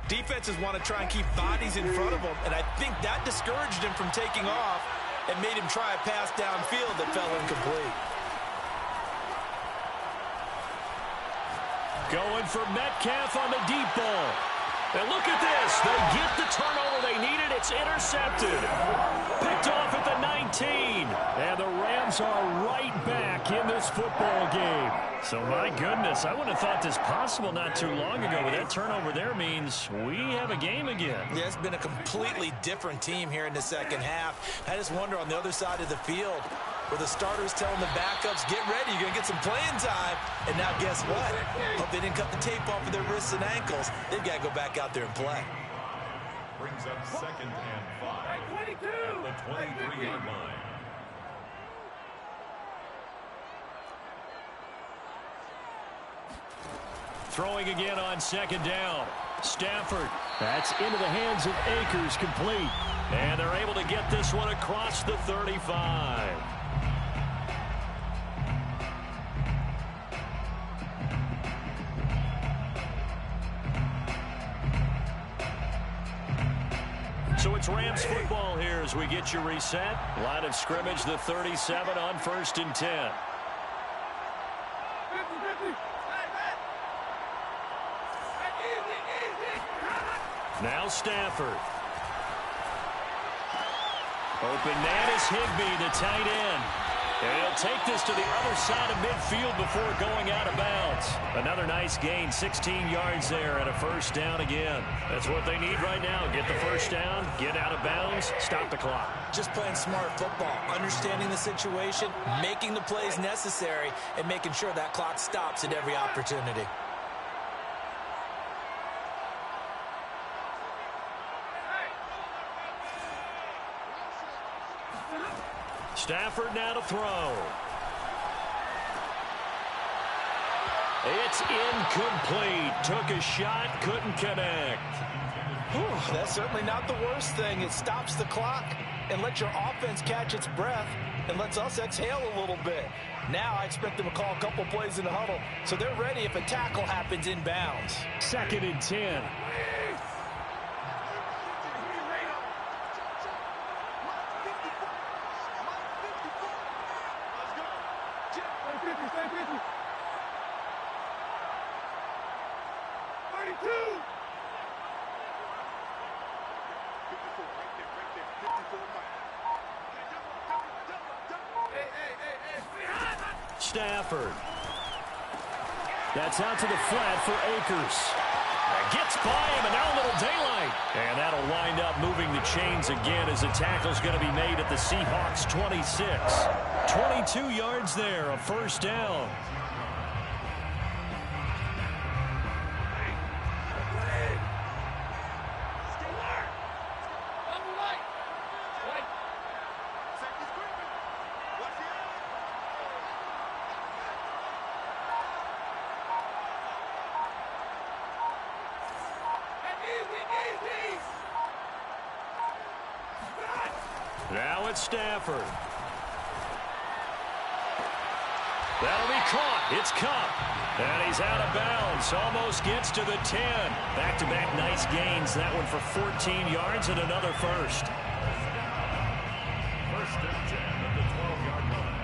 defenses want to try and keep bodies in front of them. And I think that discouraged him from taking off and made him try a pass downfield that fell incomplete. Going for Metcalf on the deep ball. And look at this. They get the turnover they needed. It's intercepted. Picked off at the 19. And the Rams are right back in this football game. So, my goodness, I wouldn't have thought this possible not too long ago. But that turnover there means we have a game again. Yeah, it's been a completely different team here in the second half. I just wonder on the other side of the field, where the starters telling the backups, get ready, you're going to get some playing time. And now guess what? Hope they didn't cut the tape off of their wrists and ankles. They've got to go back out there and play. Brings up 2nd and 5 at the 23-yard line. Throwing again on second down. Stafford. That's into the hands of Akers, complete. And they're able to get this one across the 35. So it's Rams football here as we get you reset. Line of scrimmage, the 37 on 1st and 10. Now Stafford. Open man is Higbee, the tight end. And he'll take this to the other side of midfield before going out of bounds. Another nice gain, 16 yards there and a first down again. That's what they need right now. Get the first down, get out of bounds, stop the clock. Just playing smart football, understanding the situation, making the plays necessary, and making sure that clock stops at every opportunity. Stafford now to throw. It's incomplete. Took a shot, couldn't connect. Whew, that's certainly not the worst thing. It stops the clock and lets your offense catch its breath and lets us exhale a little bit. Now I expect them to call a couple plays in the huddle so they're ready if a tackle happens inbounds. 2nd and 10. Stafford. That's out to the flat for Akers. Gets by him, and now a little daylight. And that'll wind up moving the chains again as the tackle's going to be made at the Seahawks 26. 22 yards there, a first down. Now it's Stafford. That'll be caught. It's Cup. And he's out of bounds. Almost gets to the 10. Back-to-back nice gains. That one for 14 yards and another first. 1st and 10 at the 12-yard line.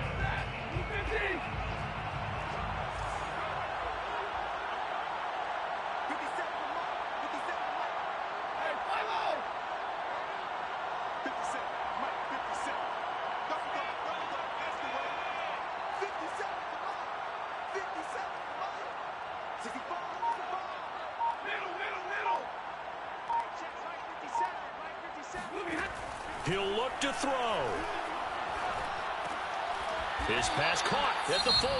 He'll look to throw. His pass caught at the 4.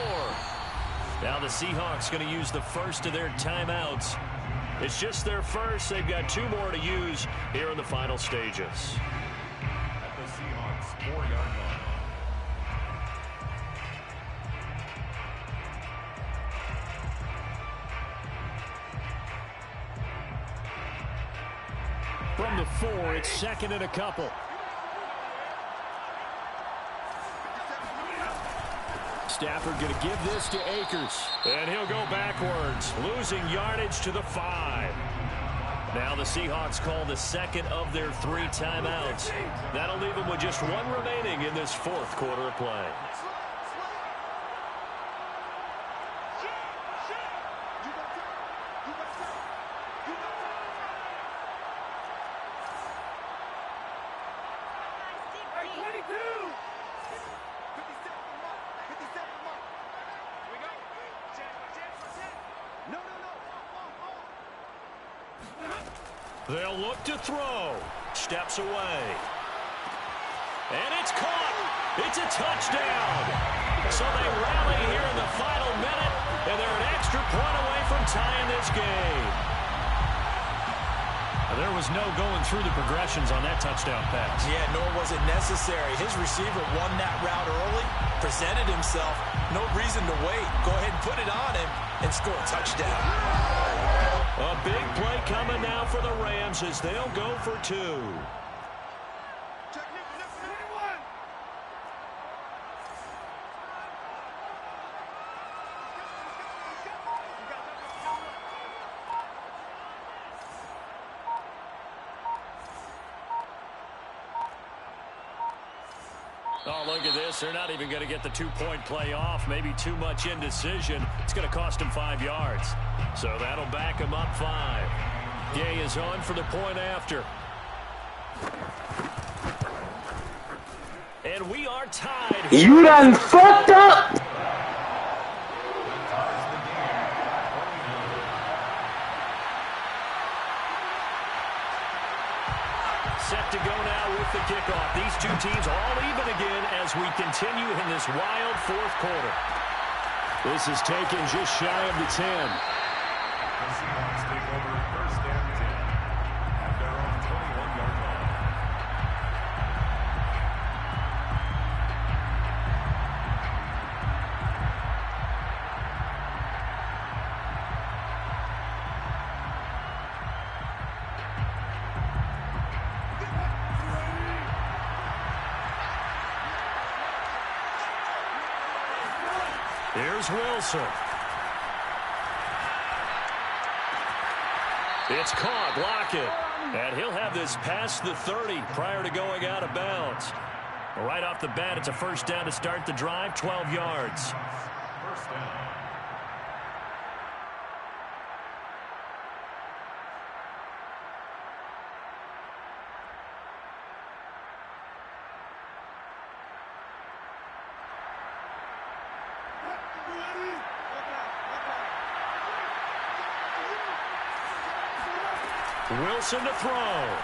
Now the Seahawks going to use the first of their timeouts. It's just their first. They've got 2 more to use here in the final stages. At the Seahawks 4-yard line. From the 4, it's second and a couple. Stafford going to give this to Akers. And he'll go backwards, losing yardage to the 5. Now the Seahawks call the second of their 3 timeouts. That'll leave them with just 1 remaining in this 4th quarter of play. They'll look to throw. Steps away. And it's caught. It's a touchdown. So they rally here in the final minute, and they're an extra point away from tying this game. There was no going through the progressions on that touchdown pass. Yeah, nor was it necessary. His receiver won that route early, presented himself. No reason to wait. Go ahead and put it on him and score a touchdown. A big play coming now for the Rams as they'll go for 2. Oh, look at this. They're not even going to get the 2-point play off. Maybe too much indecision. It's going to cost him 5 yards. So that'll back him up 5. Gay is on for the point after. And we are tied. You done fucked up. Set to go now with the kickoff. These 2 teams all even again as we continue in this wild 4th quarter. This is taken just shy of the 10. The Seahawks take over 1st and 10 at their own 21-yard line. Here's Wilson. It's caught, Lockett. And he'll have this past the 30 prior to going out of bounds. Right off the bat, it's a first down to start the drive, 12 yards. First down. Wilson to throw.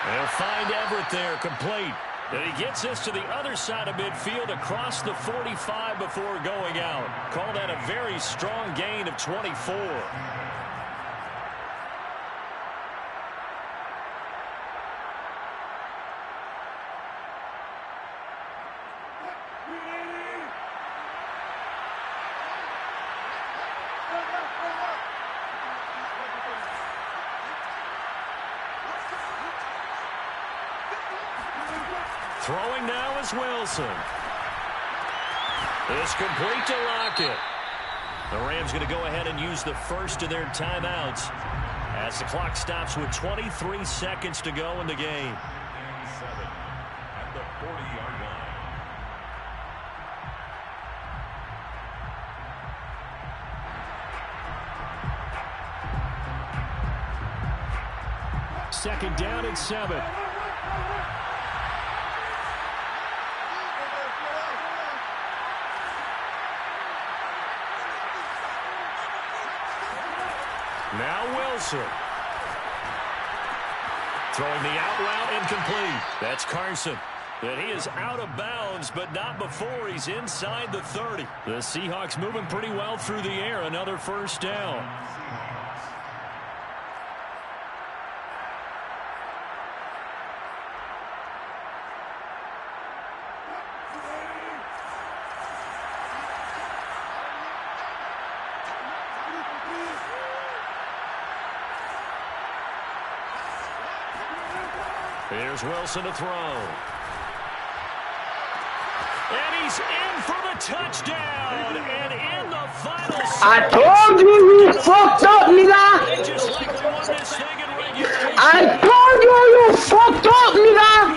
They'll find Everett there, complete. And he gets this to the other side of midfield across the 45 before going out. Call that a very strong gain of 24. Throwing now is Wilson. It's complete to Lockett. The Rams going to go ahead and use the first of their timeouts as the clock stops with 23 seconds to go in the game. And 7 at the 40-yard line. Second down and 7. Now Wilson. Throwing the out route incomplete. That's Carson. And he is out of bounds, but not before he's inside the 30. The Seahawks moving pretty well through the air. Another first down. Here's Wilson to throw. And he's in for the touchdown. And in the final I told you fucked up, nigga. they just likely won this thing in regulation. I told you fucked up, nigga.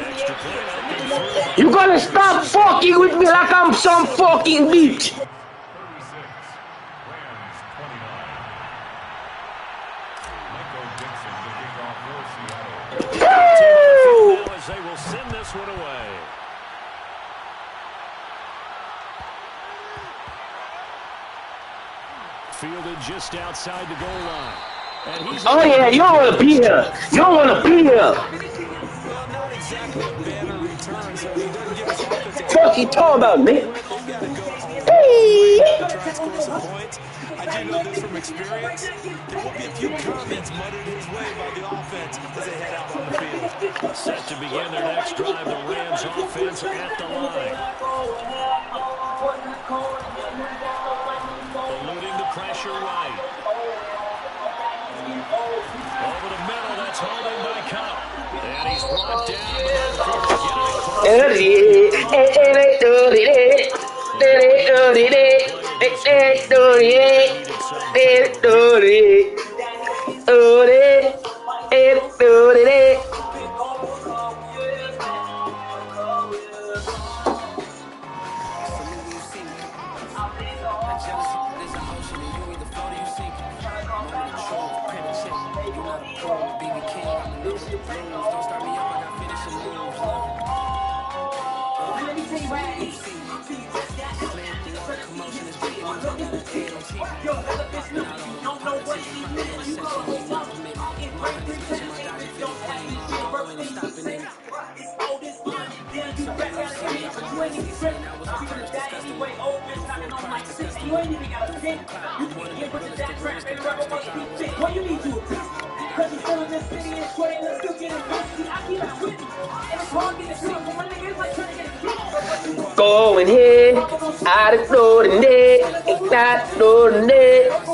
Extra point up and You gotta stop fucking with me like I'm some fucking bitch. 36, Rams 29. Michael Dixon to kick off for Seattle. Woo! now as they will send this one away. Fielded just outside the goal line. And he's Oh yeah, you don't wanna be here. You don't wanna be here. Well, not exactly a banner return, so he doesn't give us offensive. Fuck you talking about, man? They've got to go home Hey. to try and score some points. I do know this from experience. There will be a few comments muttered his way by the offense as they head out on the field. set to begin their next drive. The Rams offense at the line. Eluding the pressure right. Over the middle, that's holding by Cup. And he's brought down, but Going here, out of door the net, ain't not door the net.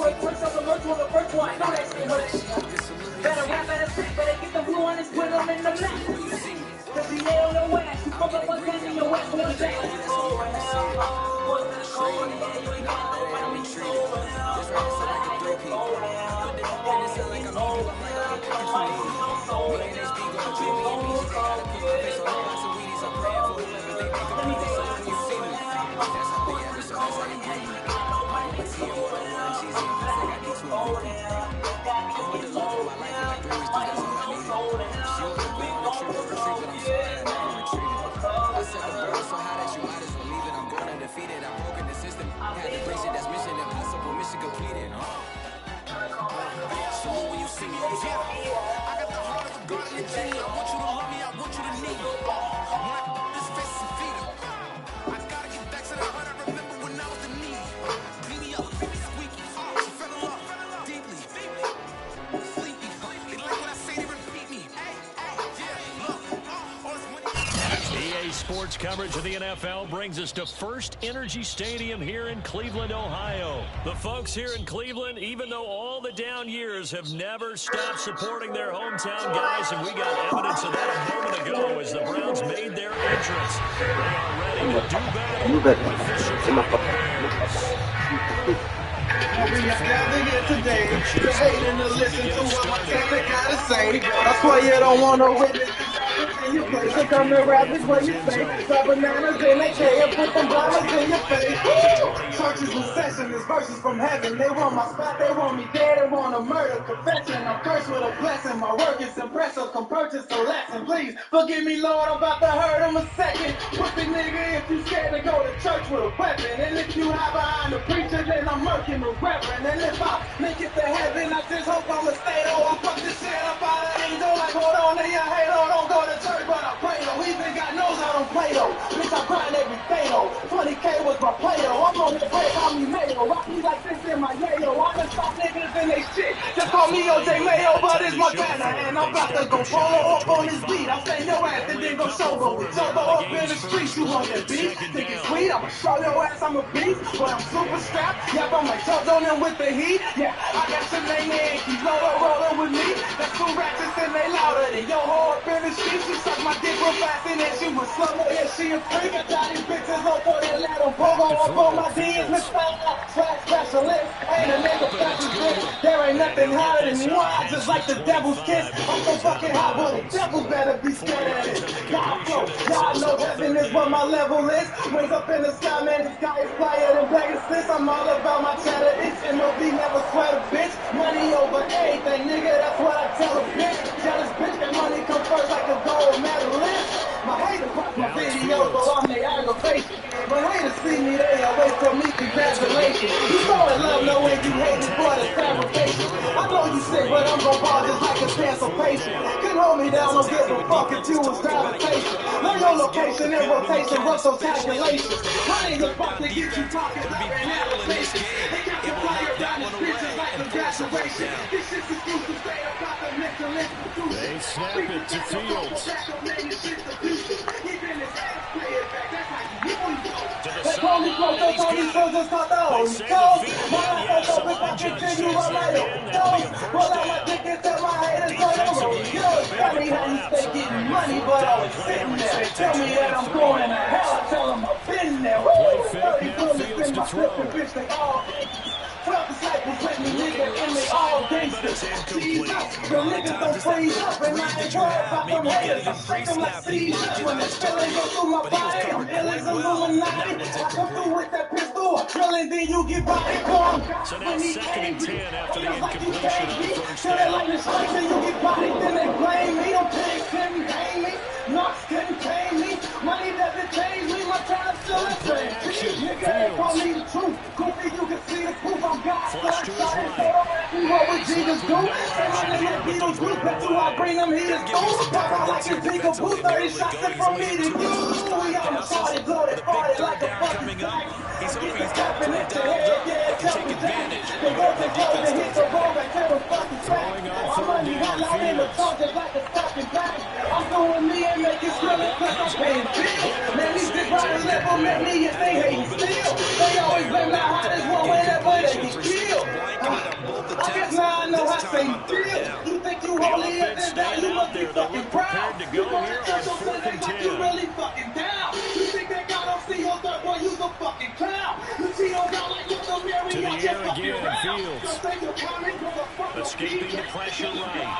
Sports coverage of the NFL brings us to First Energy Stadium here in Cleveland, Ohio. The folks here in Cleveland, even though all the down years, have never stopped supporting their hometown guys, and we got evidence of that a moment ago as the Browns made their entrance. They are ready to do battle with the Chicago Bears. Today, you're hating to listen to what my technique gotta say. That's why you don't want to witness you play. So come and rap is what you say. Drop bananas in a K and put them dollars in your face. Churches in session, this verses from heaven. They want my spot, they want me dead, they want a murder confession. I'm cursed with a blessing. My work is impressive, come purchase a lesson. Please forgive me, Lord, I'm about to hurt him a second. Put the nigga if you scared to go to church with a weapon. And if you hide behind the preacher, then I'm murking the reverend. And if I make it to heaven, I just hope I'ma stay. Oh, I fuck this shit up out of angel like I grind every day, though. 20K was my play, though. I'm on the break, call me Mayo. Rock me like this in my yayo. I done stop niggas in they shit. Just call me OJ Mayo, but it's Montana. And I'm about to go polo up on this beat. I'll stand your ass and then go showbo with Jobo up in the streets. You want that beat? Think it's sweet? I'ma show your ass I'm a beast. But I'm super strapped. Yep, I'm like Jojo them with the heat. Yeah, I got your name and keep rolling with me. That's two ratchets and they louder than your whole up in the streets. She suck my dick real fast and then she was slow. Yeah, she a freak. I got these bitches up for that let them pogo up on my D's. Slash specialist. Ain't a nigga specialist. There ain't nothing hotter than me. I just like the devil's kiss. I'm so fucking hot, but the devils better be scared of it. God flow. Y'all know heaven is what my level is. Wings up in the sky, man. The sky is flyer than Pegasus. I'm all about my cheddar. It's MOB, never sweat a bitch. Money over anything, nigga. That's what I tell a bitch. Jealous bitch, that money come first like a gold medalist. My haters watch my videos, so I'm their aggravation. But haters see me, they away from me, congratulations. You so in love, knowing you hating for the fabrication. I know you sick, but I'm gon' ball just like a cancer patient. Couldn't hold me down, don't give a fuck if you was gravitation. Learn your location and rotation, run those calculations. My niggas about to get you talking about an application. They got the fire down the bitches like a graduation. This shit's exclusive, straight up about the mental institution. They snap it to Fields. They call me close, they call me close, just call those. My life is open, I continue on my own. Pull out my dick and tell my haters go over. Yo, tell me how you stay getting money, but I was sitting there. They tell me that I'm going to hell, I tell them I've been there. Woo! 30 bullets in my clip, and bitch, they all 12 disciples with me, nigga, and they all gangsters. Jesus, the niggas don't freeze up, and I ain't worried about them haters. I shake them like seizures when the feeling go through my body. I'm ill as Illuminati. I come through with that pistol, drilling, then you get body form. So now 2nd and 10 after the incompletion of the first down. Like the strikes and you get body, then they blame me. Them pigs couldn't hang me, knocks couldn't tame me. Money doesn't change me, my time still the same. Nigga, they call me the truth. Goofy, you can see the proof. I'm God, flush to his right. What would Jesus do? Say my name is Beatles group, bet you I bring them heaters through. Pop out like a Zico booth, 30 shots in from me to you. We on the party, blooded, party like a fucking sack. He's hoping he's got to it dialed up. They can take advantage of what the defense does. Throwing on 3rd down, Fields. I'm doing me and make it real because I'm paying bills. Man, these dick riders level met me if they hating still. They always blame the hottest one whenever they get killed. I guess now I know how they feel. You think you holy at this down, you must be fucking proud. You go to church on Sunday like you really fucking down. You think that God don't see your dirt, boy, you's a fucking clown. You see your God like you're the Mary, To the you're just air fucking again, round. Fields. Escaping the pressure right.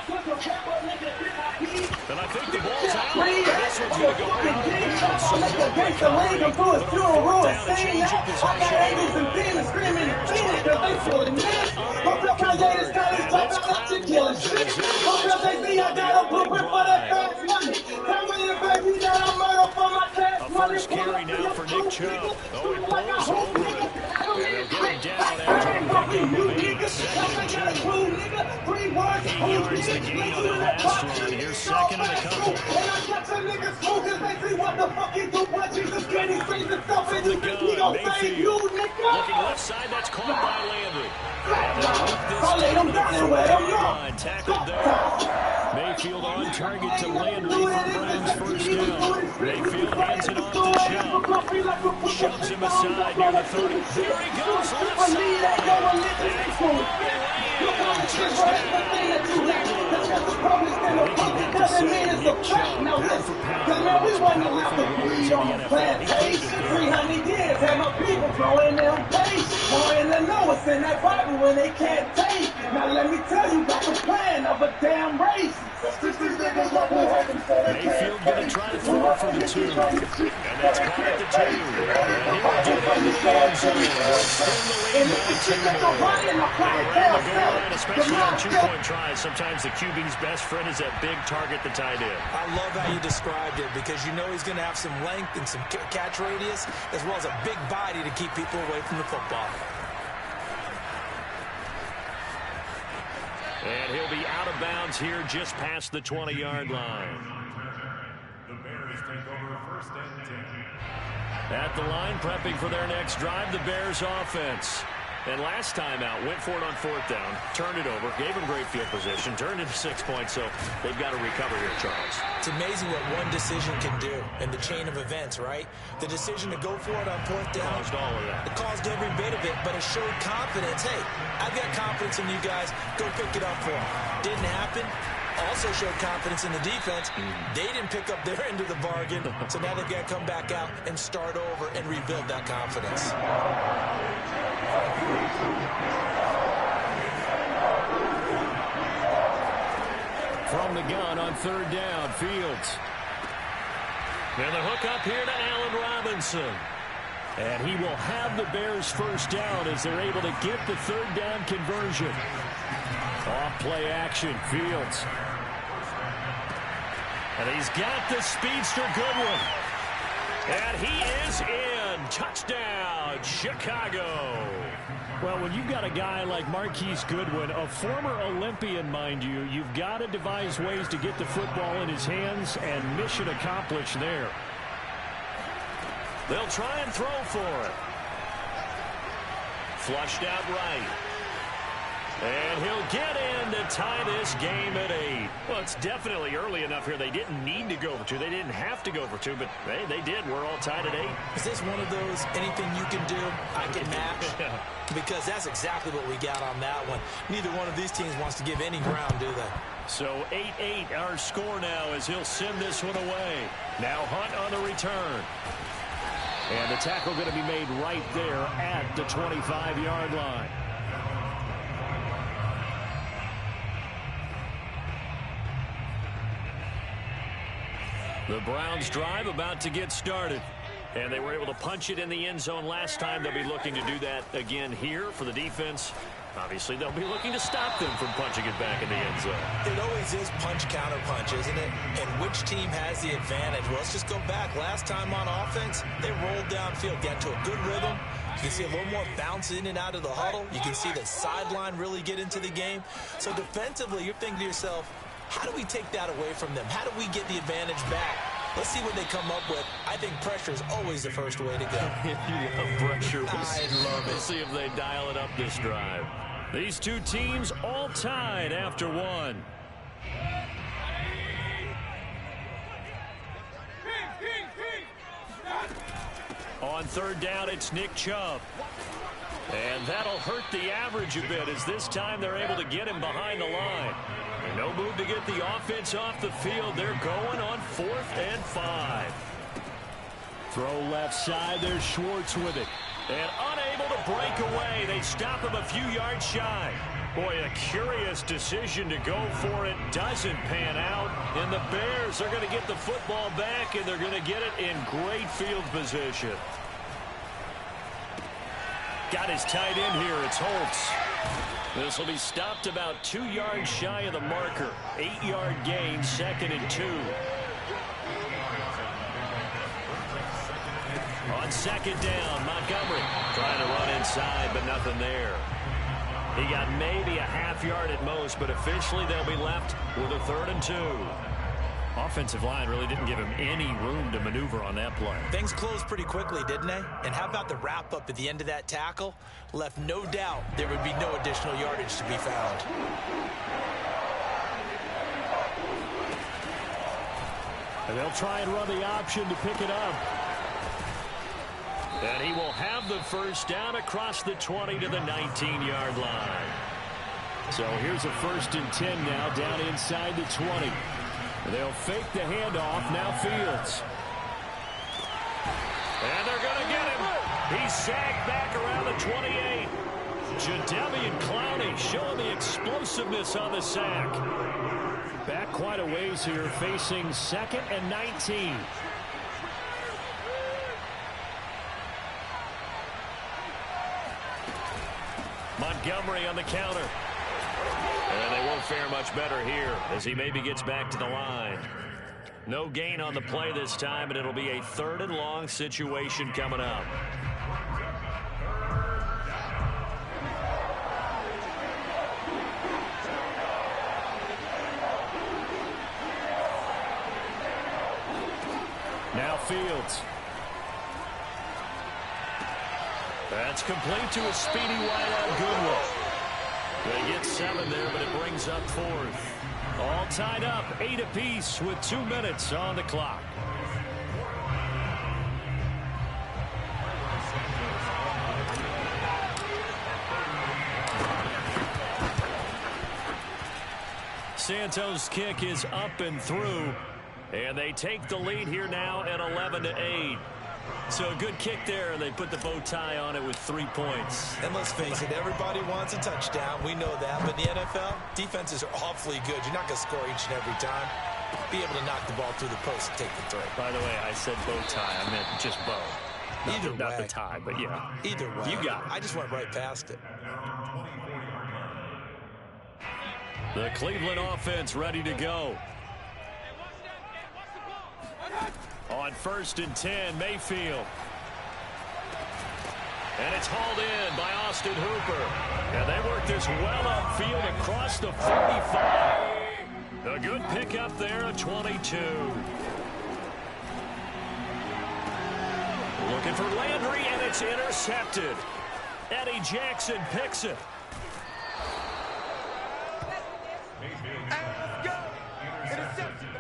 And I think the ball's out. This one's going to go out. I'll make a gangster lead him through his funeral and sing that. I got angels and demons screaming and feeling because they feeling this. Hope up my latest college talk out like you killing shit. Hope up they see I got a blueprint for that fast money. Tell me the baby that I'm murder for my cash money. First carry now for Nick Chubb. Oh, he blows over it. And they'll get him down after the 3 yards the gain on the pass run. Here's 2nd and a couple. And I got some niggas smoking, they see what the fuck he do, what Jesus can, he sees himself, and you think he gon' save you, nigga? Looking left side, that's caught by Landry. I laid him down and let him go. Tackled there. Mayfield on target to Landry for Browns first down. Mayfield hands it off to Chubb. Shoves him aside near the 30. There he goes, left side. Look how the shit for everything that you got. That's just the public and the public doesn't mean it's a fact. Now listen, cause man, we wasn't allowed to breed on the plantation. 300 years had my people growing them days. More in the know it's in that Bible when they can't take. Now let me tell you about the plan of a damn race. Mayfield gonna try to throw for the 2. And that's caught at the 2. And he'll do it in the end zone. Extend the lead by 2 more. Around the goal line, especially on 2-point tries, sometimes the QB's best friend is that big target, the tight end. I love how you described it because you know he's going to have some length and some catch radius as well as a big body to keep people away from the football. And he'll be out of bounds here just past the 20-yard line. The Bears take over 1st and 10. At the line, prepping for their next drive, the Bears offense. And last time out, went for it on 4th down, turned it over, gave them great field position, turned it to 6 points, so they've got to recover here, Charles. It's amazing what one decision can do in the chain of events, right? The decision to go for it on 4th down. Caused all of that. It caused every bit of it, but it showed confidence. Hey, I've got confidence in you guys. Go pick it up for them. Didn't happen. Also showed confidence in the defense. They didn't pick up their end of the bargain, so now they've got to come back out and start over and rebuild that confidence. From the gun on 3rd down, Fields. And the hook up here to Allen Robinson. And he will have the Bears 1st down as they're able to get the 3rd down conversion. Off play action, Fields. And he's got the speedster Goodwin. And he is in. Touchdown, Chicago. Well, when you've got a guy like Marquise Goodwin, a former Olympian, mind you, you've got to devise ways to get the football in his hands, and mission accomplished there. They'll try and throw for it. Flushed out right. And he'll get in to tie this game at 8. Well, it's definitely early enough here. They didn't need to go for 2. They didn't have to go for 2, but they did. We're all tied at 8. Is this one of those anything you can do, I can match? Because that's exactly what we got on that one. Neither one of these teams wants to give any ground, do they? So 8-8 our score now as he'll send this one away. Now Hunt on the return. And the tackle going to be made right there at the 25-yard line. The Browns drive about to get started. And they were able to punch it in the end zone last time. They'll be looking to do that again here for the defense. Obviously, they'll be looking to stop them from punching it back in the end zone. It always is punch-counter-punch, isn't it? And which team has the advantage? Well, let's just go back. Last time on offense, they rolled downfield, got to a good rhythm. You can see a little more bounce in and out of the huddle. You can see the sideline really get into the game. So defensively, you're thinking to yourself, how do we take that away from them? How do we get the advantage back? Let's see what they come up with. I think pressure is always the first way to go. You love pressure. I love it. We'll see if they dial it up this drive. These two teams all tied after 1. On 3rd down, it's Nick Chubb. And that'll hurt the average a bit as this time they're able to get him behind the line. No move to get the offense off the field. They're going on 4th and 5. Throw left side. There's Schwartz with it. And unable to break away. They stop him a few yards shy. Boy, a curious decision to go for it. Doesn't pan out. And the Bears are going to get the football back, and they're going to get it in great field position. Got his tight end here. It's Holtz. This will be stopped about 2 yards shy of the marker. 8-yard gain, 2nd and 2. On 2nd down, Montgomery trying to run inside, but nothing there. He got maybe a half yard at most, but officially they'll be left with a 3rd and 2. Offensive line really didn't give him any room to maneuver on that play. Things closed pretty quickly, didn't they? And how about the wrap-up at the end of that tackle? Left no doubt there would be no additional yardage to be found. And they'll try and run the option to pick it up. And he will have the 1st down across the 20 to the 19-yard line. So here's a 1st and 10 now down inside the 20. They'll fake the handoff. Now Fields. And they're going to get him. He's sagged back around the 28. Jadeveon Clowney showing the explosiveness on the sack. Back quite a ways here, facing 2nd and 19. Montgomery on the counter. And they won't fare much better here as he maybe gets back to the line. No gain on the play this time, and it'll be a 3rd and long situation coming up. Now Fields. That's complete to a speedy wideout Goodwin. They get 7 there, but it brings up 4th. All tied up, 8 apiece with 2 minutes on the clock. Santos' kick is up and through, and they take the lead here now at 11-8. So a good kick there. They put the bow tie on it with 3 points. And let's face it, everybody wants a touchdown. We know that. But in the NFL, defenses are awfully good. You're not going to score each and every time. Be able to knock the ball through the post and take the throw. By the way, I said bow tie. I meant just bow. Not the tie, but yeah. Either way. You got it. I just went right past it. The Cleveland offense ready to go. On 1st and 10, Mayfield. And it's hauled in by Austin Hooper. And they work this well upfield across the 45. A good pickup there at 22. Looking for Landry, and it's intercepted. Eddie Jackson picks it.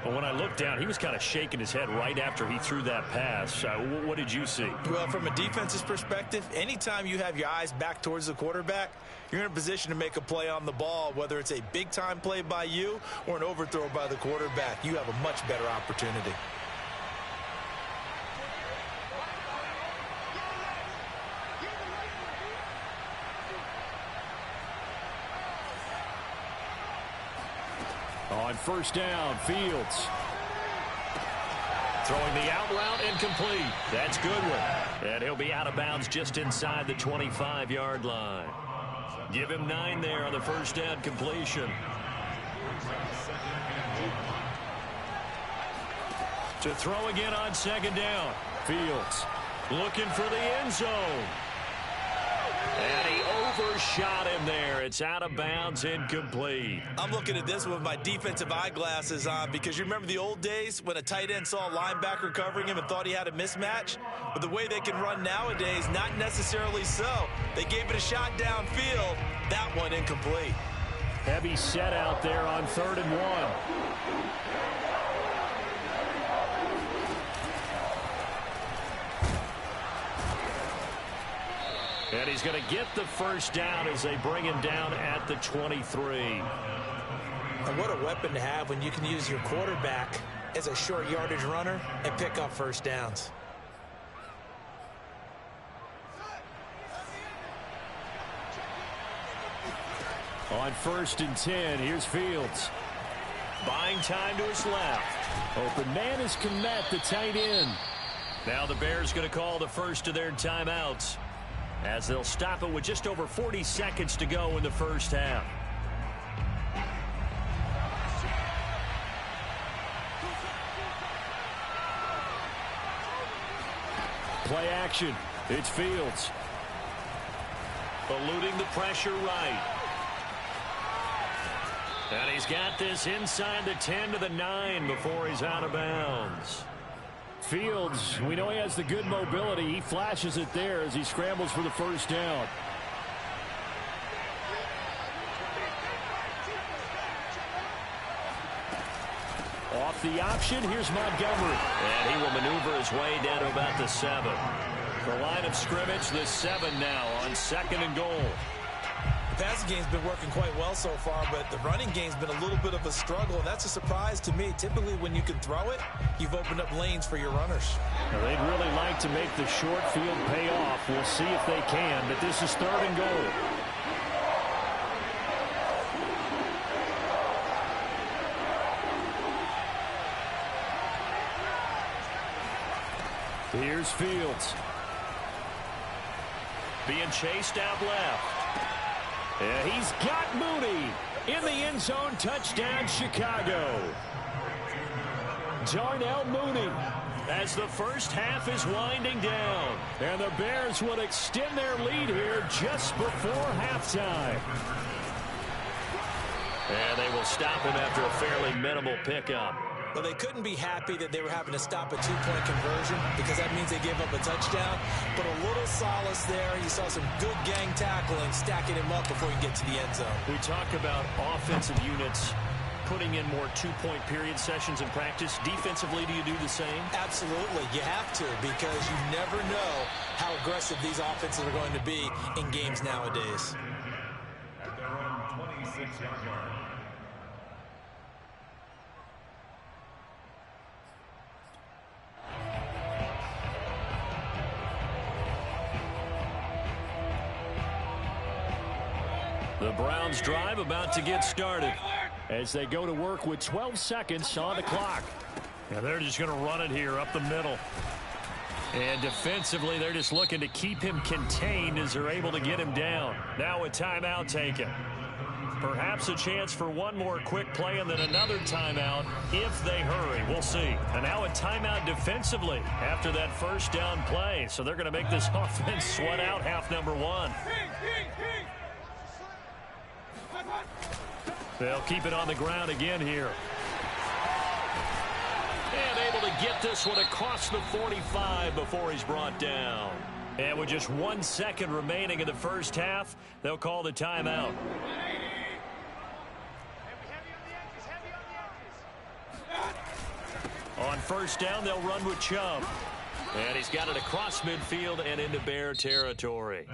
Well, when I looked down, he was kind of shaking his head right after he threw that pass. What did you see? Well, from a defense's perspective, anytime you have your eyes back towards the quarterback, you're in a position to make a play on the ball, whether it's a big-time play by you or an overthrow by the quarterback. You have a much better opportunity. On 1st down, Fields. Throwing the out route incomplete. That's Goodwin. And he'll be out of bounds just inside the 25-yard line. Give him 9 there on the 1st down completion. To throw again on 2nd down. Fields looking for the end zone. And he overshot him there. It's out of bounds, incomplete. I'm looking at this with my defensive eyeglasses on because you remember the old days when a tight end saw a linebacker covering him and thought he had a mismatch? But the way they can run nowadays, not necessarily so. They gave it a shot downfield. That one incomplete. Heavy set out there on 3rd and 1. And he's going to get the 1st down as they bring him down at the 23. And what a weapon to have when you can use your quarterback as a short yardage runner and pick up 1st downs. On 1st and 10, here's Fields. Buying time to his left. Open man is Kmet, the tight end. Now the Bears going to call the first of their timeouts, as they'll stop it with just over 40 seconds to go in the 1st half. Play action. It's Fields. Eluding the pressure right. And he's got this inside the 10 to the 9 before he's out of bounds. Fields, we know he has the good mobility. He flashes it there as he scrambles for the 1st down. Off the option, here's Montgomery. And he will maneuver his way down to about the 7. The line of scrimmage, the 7 now on 2nd and goal. The passing game's been working quite well so far, but the running game's been a little bit of a struggle, and that's a surprise to me. Typically, when you can throw it, you've opened up lanes for your runners. Now, they'd really like to make the short field pay off. We'll see if they can, but this is 3rd and goal. Here's Fields. Being chased out left. And he's got Mooney in the end zone. Touchdown, Chicago. Darnell Mooney as the 1st half is winding down. And the Bears will extend their lead here just before halftime. And they will stop him after a fairly minimal pickup. Well, they couldn't be happy that they were having to stop a two-point conversion because that means they gave up a touchdown. But a little solace there. You saw some good gang tackling, stacking him up before you get to the end zone. We talk about offensive units putting in more two-point period sessions in practice. Defensively, do you do the same? Absolutely. You have to, because you never know how aggressive these offenses are going to be in games nowadays. At their own 26-yard line. The Browns drive about to get started as they go to work with 12 seconds on the clock. Yeah, they're just going to run it here up the middle. And defensively, they're just looking to keep him contained as they're able to get him down. Now a timeout taken. Perhaps a chance for one more quick play and then another timeout if they hurry. We'll see. And now a timeout defensively after that first down play. So they're going to make this offense sweat out half number one. They'll keep it on the ground again here. And able to get this one across the 45 before he's brought down. And with just 1 second remaining in the first half, they'll call the timeout. On first down, they'll run with Chubb. And he's got it across midfield and into Bear territory.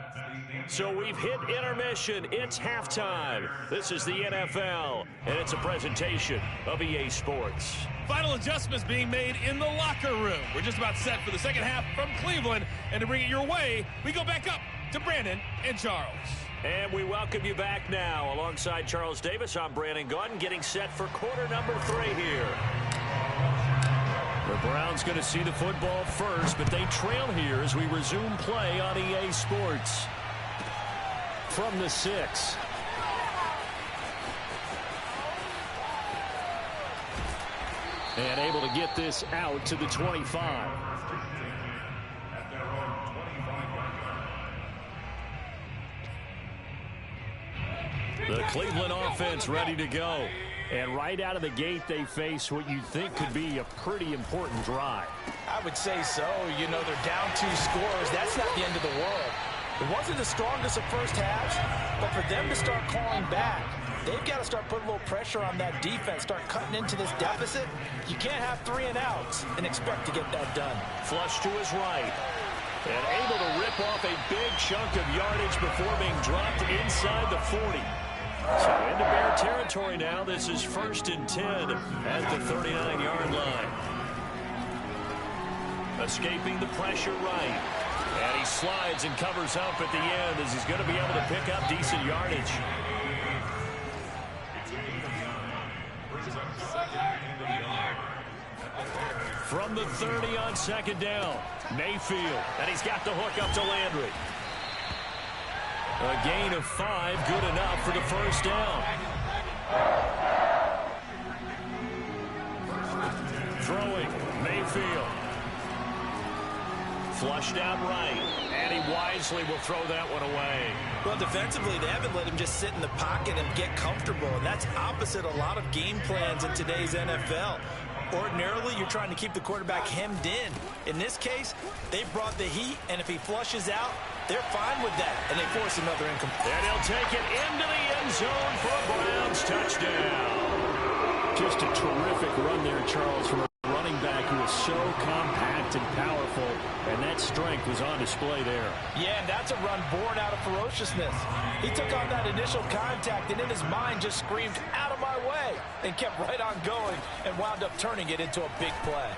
So we've hit intermission. It's halftime. This is the NFL, and it's a presentation of EA Sports. Final adjustments being made in the locker room. We're just about set for the second half from Cleveland. And to bring it your way, we go back up to Brandon and Charles. And we welcome you back now. Alongside Charles Davis, I'm Brandon Gaudin, getting set for quarter number 3 here. The Browns going to see the football first, but they trail here as we resume play on EA Sports. From the 6. And able to get this out to the 25. The Cleveland offense ready to go. And right out of the gate, they face what you'd think could be a pretty important drive. I would say so. You know, they're down 2 scores. That's not the end of the world. It wasn't the strongest of first halves, but for them to start clawing back, they've got to start putting a little pressure on that defense, start cutting into this deficit. You can't have 3 and outs and expect to get that done. Flush to his right. And able to rip off a big chunk of yardage before being dropped inside the 40. So into Bear territory now. This is 1st and 10 at the 39-yard line. Escaping the pressure right. And he slides and covers up at the end as he's going to be able to pick up decent yardage. From the 30 on second down, Mayfield. And he's got the hook up to Landry. A gain of 5, good enough for the first down. Throwing, Mayfield. Flushed out right, and he wisely will throw that one away. Well, defensively, they haven't let him just sit in the pocket and get comfortable, and that's opposite a lot of game plans in today's NFL. Ordinarily, you're trying to keep the quarterback hemmed in. In this case, they brought the heat, and if he flushes out, they're fine with that, and they force another incomplete. And he'll take it into the end zone for a Browns touchdown. Just a terrific run there, Charles, from a running back who is so compact and powerful, and that strength was on display there. Yeah, and that's a run born out of ferociousness. He took on that initial contact, and in his mind just screamed, "Out of my way," and kept right on going and wound up turning it into a big play.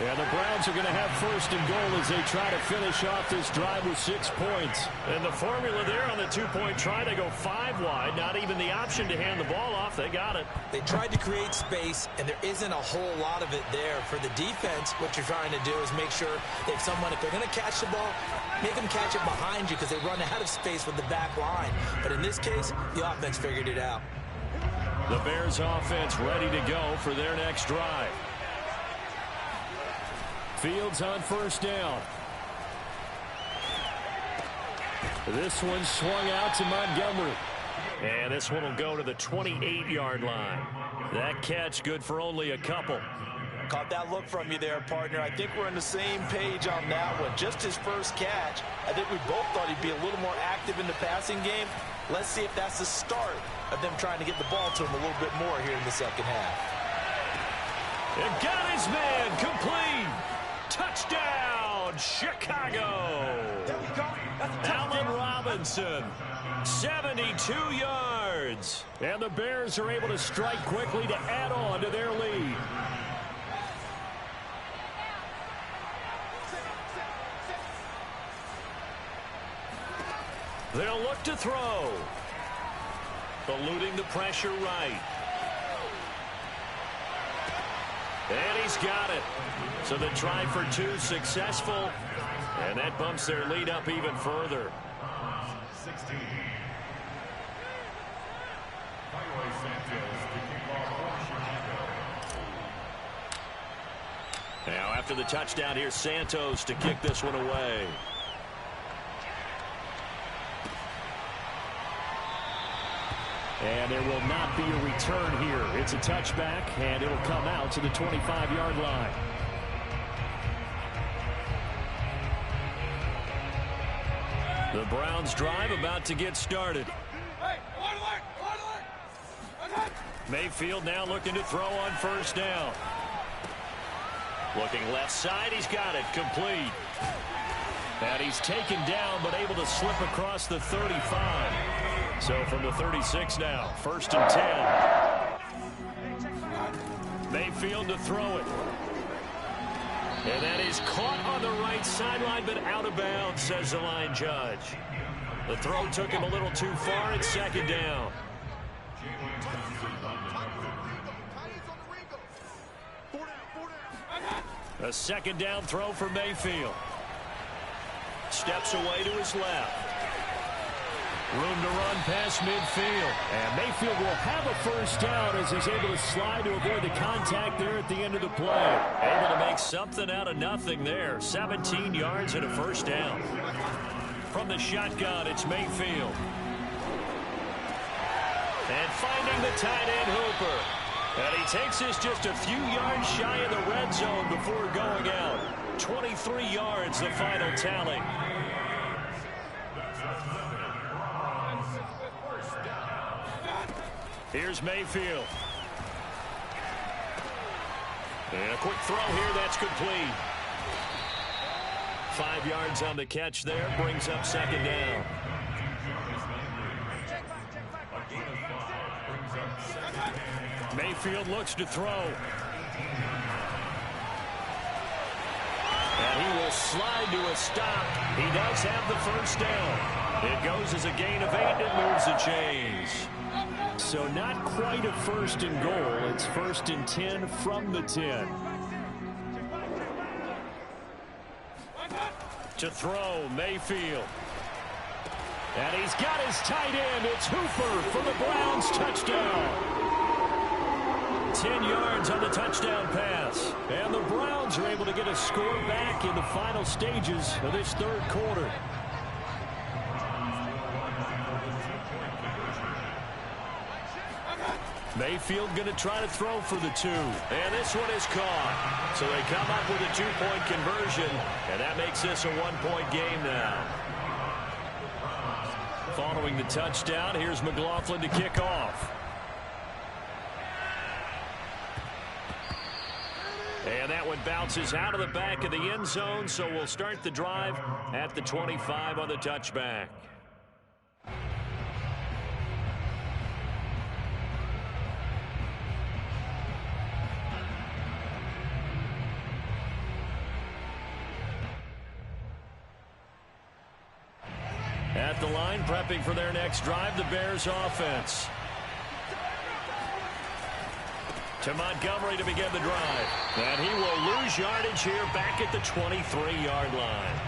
Yeah, the Browns are going to have 1st and goal as they try to finish off this drive with 6 points. And the formula there on the 2-point try, they go 5 wide. Not even the option to hand the ball off. They got it. They tried to create space, and there isn't a whole lot of it there. For the defense, what you're trying to do is make sure that someone, if they're going to catch the ball, make them catch it behind you because they run out of space with the back line. But in this case, the offense figured it out. The Bears offense ready to go for their next drive. Fields on 1st down. This one swung out to Montgomery. And this one will go to the 28-yard line. That catch good for only a couple. Caught that look from you there, partner. I think we're on the same page on that one. Just his first catch. I think we both thought he'd be a little more active in the passing game. Let's see if that's the start of them trying to get the ball to him a little bit more here in the second half. And got his man complete. Touchdown, Chicago. There we go. That's a Allen Robinson, 72 yards. And the Bears are able to strike quickly to add on to their lead. They'll look to throw. Eluding the pressure right. And he's got it. So the try for two successful. And that bumps their lead up even further. 16. Highway Sanchez to kick off for Chicago. Now after the touchdown, here's Santos to kick this one away. And there will not be a return here. It's a touchback, and it'll come out to the 25-yard line. The Browns drive about to get started. Mayfield now looking to throw on first down. Looking left side, he's got it, complete. And he's taken down, but able to slip across the 35. So from the 36 now, 1st and 10. Mayfield to throw it. And that is caught on the right sideline, but out of bounds, says the line judge. The throw took him a little too far. It's 2nd down. A 2nd down throw for Mayfield. Steps away to his left. Room to run past midfield. And Mayfield will have a first down as he's able to slide to avoid the contact there at the end of the play. Able to make something out of nothing there. 17 yards and a first down. From the shotgun, it's Mayfield. And finding the tight end Hooper. And he takes this just a few yards shy of the red zone before going out. 23 yards, the final tally. Here's Mayfield. And a quick throw here, that's complete. 5 yards on the catch there, brings up 2nd down. Mayfield looks to throw. And he will slide to a stop. He does have the first down. It goes as a gain of 8 and moves the chains. So not quite a 1st and goal. It's 1st and 10 from the 10. To throw, Mayfield. And he's got his tight end. It's Hooper for the Browns touchdown. 10 yards on the touchdown pass. And the Browns are able to get a score back in the final stages of this 3rd quarter. Mayfield going to try to throw for the 2. And this one is caught. So they come up with a 2-point conversion. And that makes this a 1-point game now. Following the touchdown, here's McLaughlin to kick off. And that one bounces out of the back of the end zone, so we'll start the drive at the 25 on the touchback. At the line, prepping for their next drive, the Bears offense. To Montgomery to begin the drive. And he will lose yardage here back at the 23-yard line.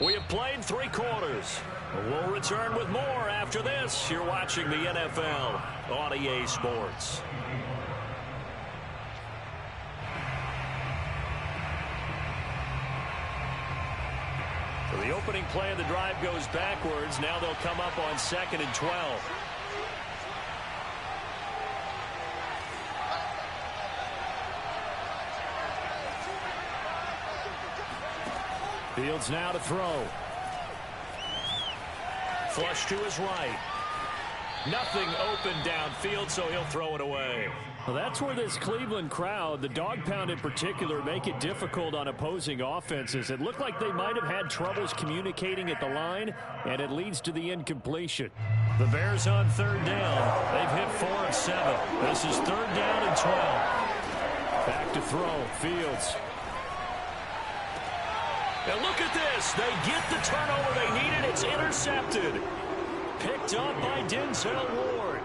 We have played 3 quarters. We'll return with more after this. You're watching the NFL on EA Sports. So the opening play of the drive goes backwards. Now they'll come up on 2nd and 12. Fields now to throw. Flush to his right. Nothing open downfield, so he'll throw it away. Well, that's where this Cleveland crowd, the dog pound in particular, make it difficult on opposing offenses. It looked like they might have had troubles communicating at the line, and it leads to the incompletion. The Bears on third down. They've hit 4 of 7. This is third down and 12. Back to throw. Fields. Now look at this. They get the turnover they needed. It's intercepted. Picked up by Denzel Ward.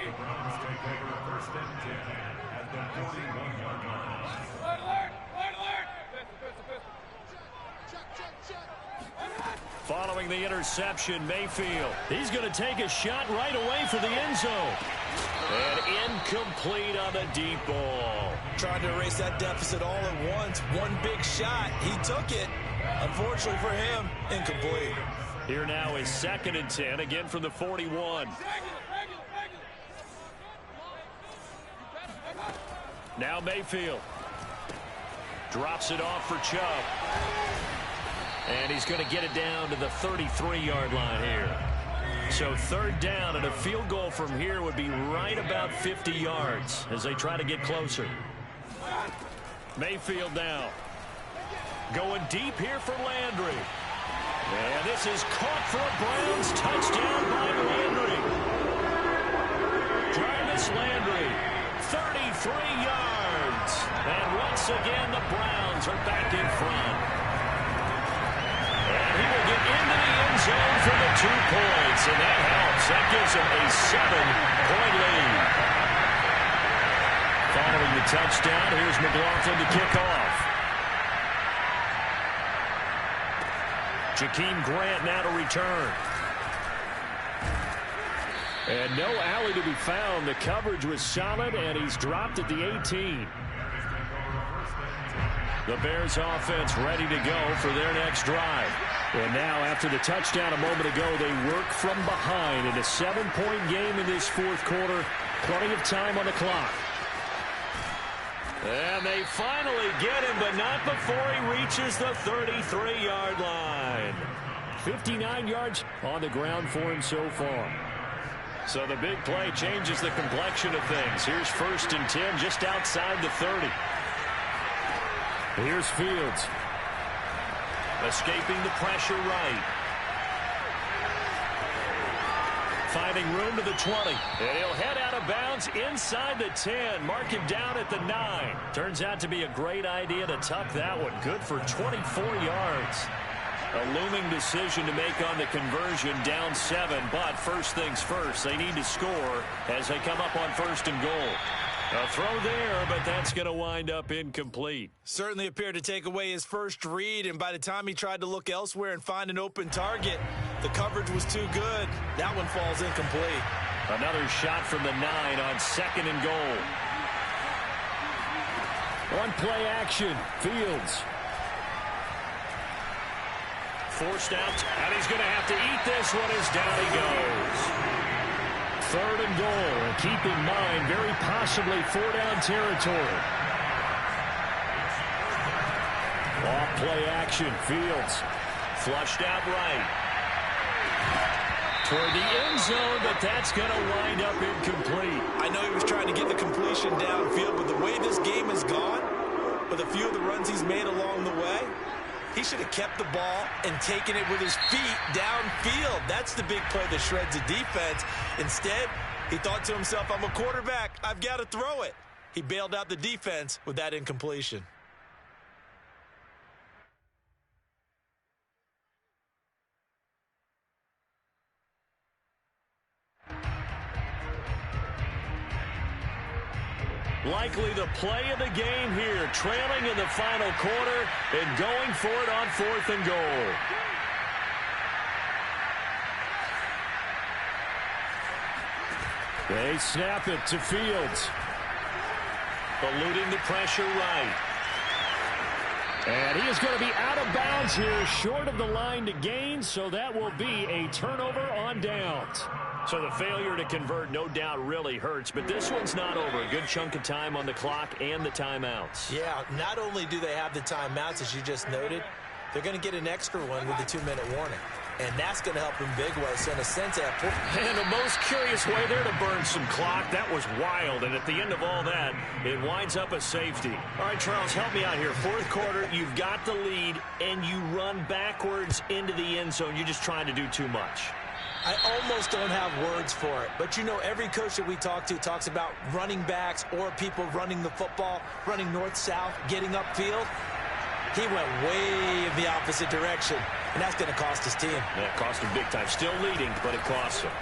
The Browns take over first and 10 at the 41-yard line. Following the interception, Mayfield. He's going to take a shot right away for the end zone. And incomplete on the deep ball. Trying to erase that deficit all at once. One big shot. He took it. Unfortunately for him, incomplete. Here now is 2nd and 10, again from the 41. Now Mayfield. Drops it off for Chubb. And he's going to get it down to the 33-yard line here. So third down, and a field goal from here would be right about 50 yards as they try to get closer. Mayfield now. Going deep here for Landry. And this is caught for a Browns touchdown by Landry. Jarvis Landry, 33 yards. And once again, the Browns are back in front. And he will get into the end zone for the 2 points, and that helps. That gives him a 7-point lead. Following the touchdown, here's McLaughlin to kick off. Jakeem Grant now to return. And no alley to be found. The coverage was solid, and he's dropped at the 18. The Bears offense ready to go for their next drive. And now, after the touchdown a moment ago, they work from behind in a 7-point game in this fourth quarter. Plenty of time on the clock. And they finally get him, but not before he reaches the 33-yard line. 59 yards on the ground for him so far. So the big play changes the complexion of things. Here's 1st and 10 just outside the 30. Here's Fields. Escaping the pressure right. Finding room to the 20. And he'll head out of bounds inside the 10. Mark him down at the 9. Turns out to be a great idea to tuck that one. Good for 24 yards. A looming decision to make on the conversion, down 7. But first things first, they need to score as they come up on 1st and goal. A throw there, but that's going to wind up incomplete. Certainly appeared to take away his first read, and by the time he tried to look elsewhere and find an open target, the coverage was too good. That one falls incomplete. Another shot from the 9 on 2nd and goal. On play action, Fields. Forced out, and he's going to have to eat this one as down he goes. 3rd and goal, and keep in mind, very possibly 4-down territory. Off play action, Fields. Flushed out right. Toward the end zone, but that's going to wind up incomplete. I know he was trying to get the completion downfield, but the way this game has gone, with a few of the runs he's made along the way, he should have kept the ball and taken it with his feet downfield. That's the big play that shreds the defense. Instead, he thought to himself, I'm a quarterback. I've got to throw it. He bailed out the defense with that incompletion. Likely the play of the game here, trailing in the final quarter and going for it on 4th and goal. They snap it to Fields. Eluding the pressure right. And he is going to be out of bounds here, short of the line to gain, so that will be a turnover on downs. So the failure to convert no doubt really hurts, but this one's not over. A good chunk of time on the clock and the timeouts. Yeah, not only do they have the timeouts, as you just noted, they're going to get an extra one with the 2-minute warning. And that's going to help in big way. So in a sense, and the most curious way there to burn some clock. That was wild. And at the end of all that, it winds up a safety. All right, Charles, help me out here. Fourth quarter, you've got the lead, and you run backwards into the end zone. You're just trying to do too much. I almost don't have words for it. But, you know, every coach that we talk to talks about running backs or people running the football, running north-south, getting upfield. He went way in the opposite direction, and that's going to cost his team. Yeah, cost him big time. Still leading, but it costs him.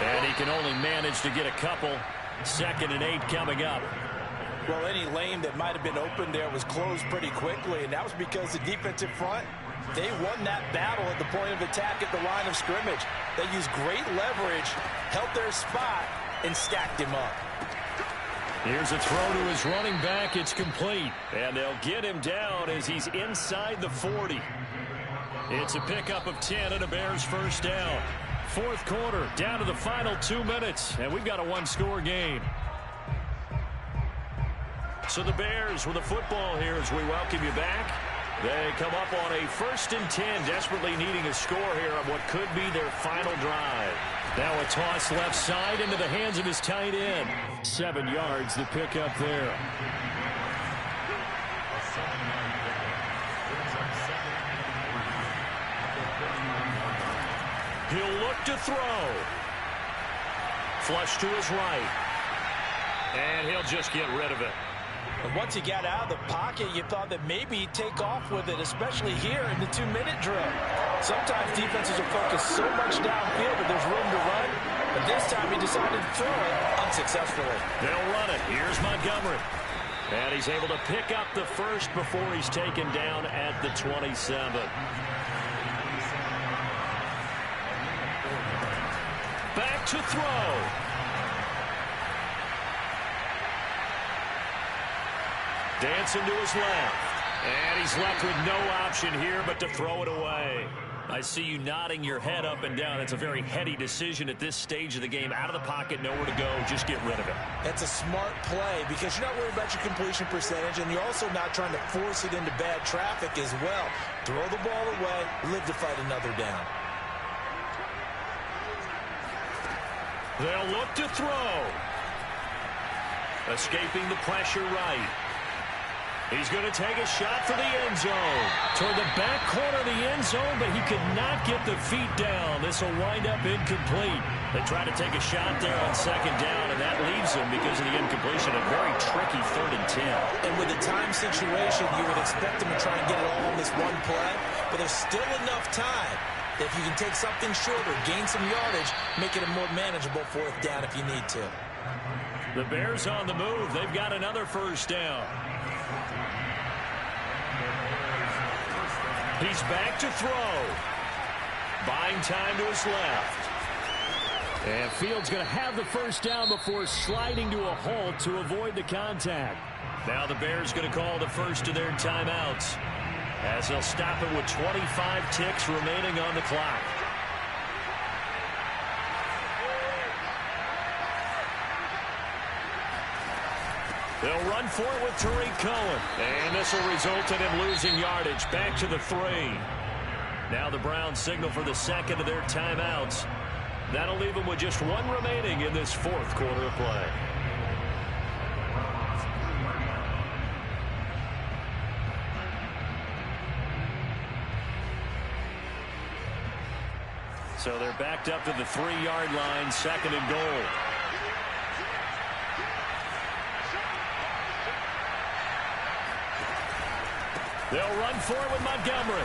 And he can only manage to get a couple. 2nd and 8 coming up. Well, any lane that might have been open there was closed pretty quickly, and that was because the defensive front, they won that battle at the point of attack at the line of scrimmage. They used great leverage, held their spot, and stacked him up. Here's a throw to his running back. It's complete. And they'll get him down as he's inside the 40. It's a pickup of 10 and a Bears first down. Fourth quarter, down to the final 2 minutes. And we've got a one-score game. So the Bears with a football here as we welcome you back. They come up on a 1st and 10, desperately needing a score here on what could be their final drive. Now a toss left side into the hands of his tight end. 7 yards, the pickup there. He'll look to throw. Flush to his right. And he'll just get rid of it. And once he got out of the pocket, you thought that maybe he'd take off with it, especially here in the 2-minute drill. Sometimes defenses will focus so much downfield that there's room to run, but this time he decided to throw it unsuccessfully. They'll run it. Here's Montgomery. And he's able to pick up the first before he's taken down at the 27. Back to throw. Dancing to his left. And he's left with no option here but to throw it away. I see you nodding your head up and down. That's a very heady decision at this stage of the game. Out of the pocket, nowhere to go. Just get rid of it. That's a smart play because you're not worried about your completion percentage, and you're also not trying to force it into bad traffic as well. Throw the ball away, live to fight another down. They'll look to throw. Escaping the pressure right. He's going to take a shot for the end zone. Toward the back corner of the end zone, but he could not get the feet down. This will wind up incomplete. They try to take a shot there on 2nd down, and that leaves him because of the incompletion. A very tricky 3rd and 10. And with a time situation, you would expect him to try and get it all on this one play, but there's still enough time. If you can take something shorter, gain some yardage, make it a more manageable 4th down if you need to. The Bears on the move. They've got another first down. He's back to throw. Buying time to his left. And Fields going to have the first down before sliding to a halt to avoid the contact. Now the Bears going to call the first of their timeouts as they'll stop it with 25 ticks remaining on the clock. They'll run for it with Tariq Cohen. And this will result in him losing yardage. Back to the 3. Now the Browns signal for the 2nd of their timeouts. That'll leave them with just 1 remaining in this 4th quarter of play. So they're backed up to the 3-yard line, 2nd and goal. They'll run for it with Montgomery.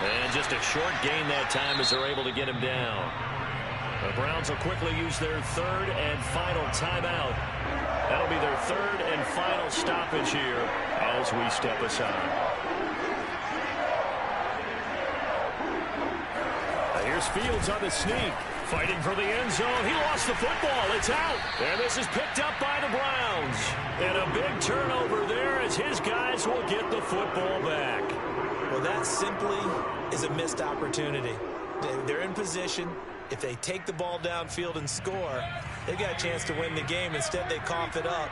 And just a short gain that time as they're able to get him down. The Browns will quickly use their 3rd and final timeout. That'll be their 3rd and final stoppage here as we step aside. Here's Fields on the sneak. Fighting for the end zone. He lost the football. It's out. And this is picked up by the Browns. And a big turnover there as his guys will get the football back. Well, that simply is a missed opportunity. They're in position. If they take the ball downfield and score, they've got a chance to win the game. Instead, they cough it up.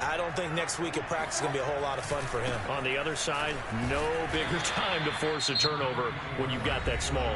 I don't think next week at practice is going to be a whole lot of fun for him. On the other side, no bigger time to force a turnover when you've got that small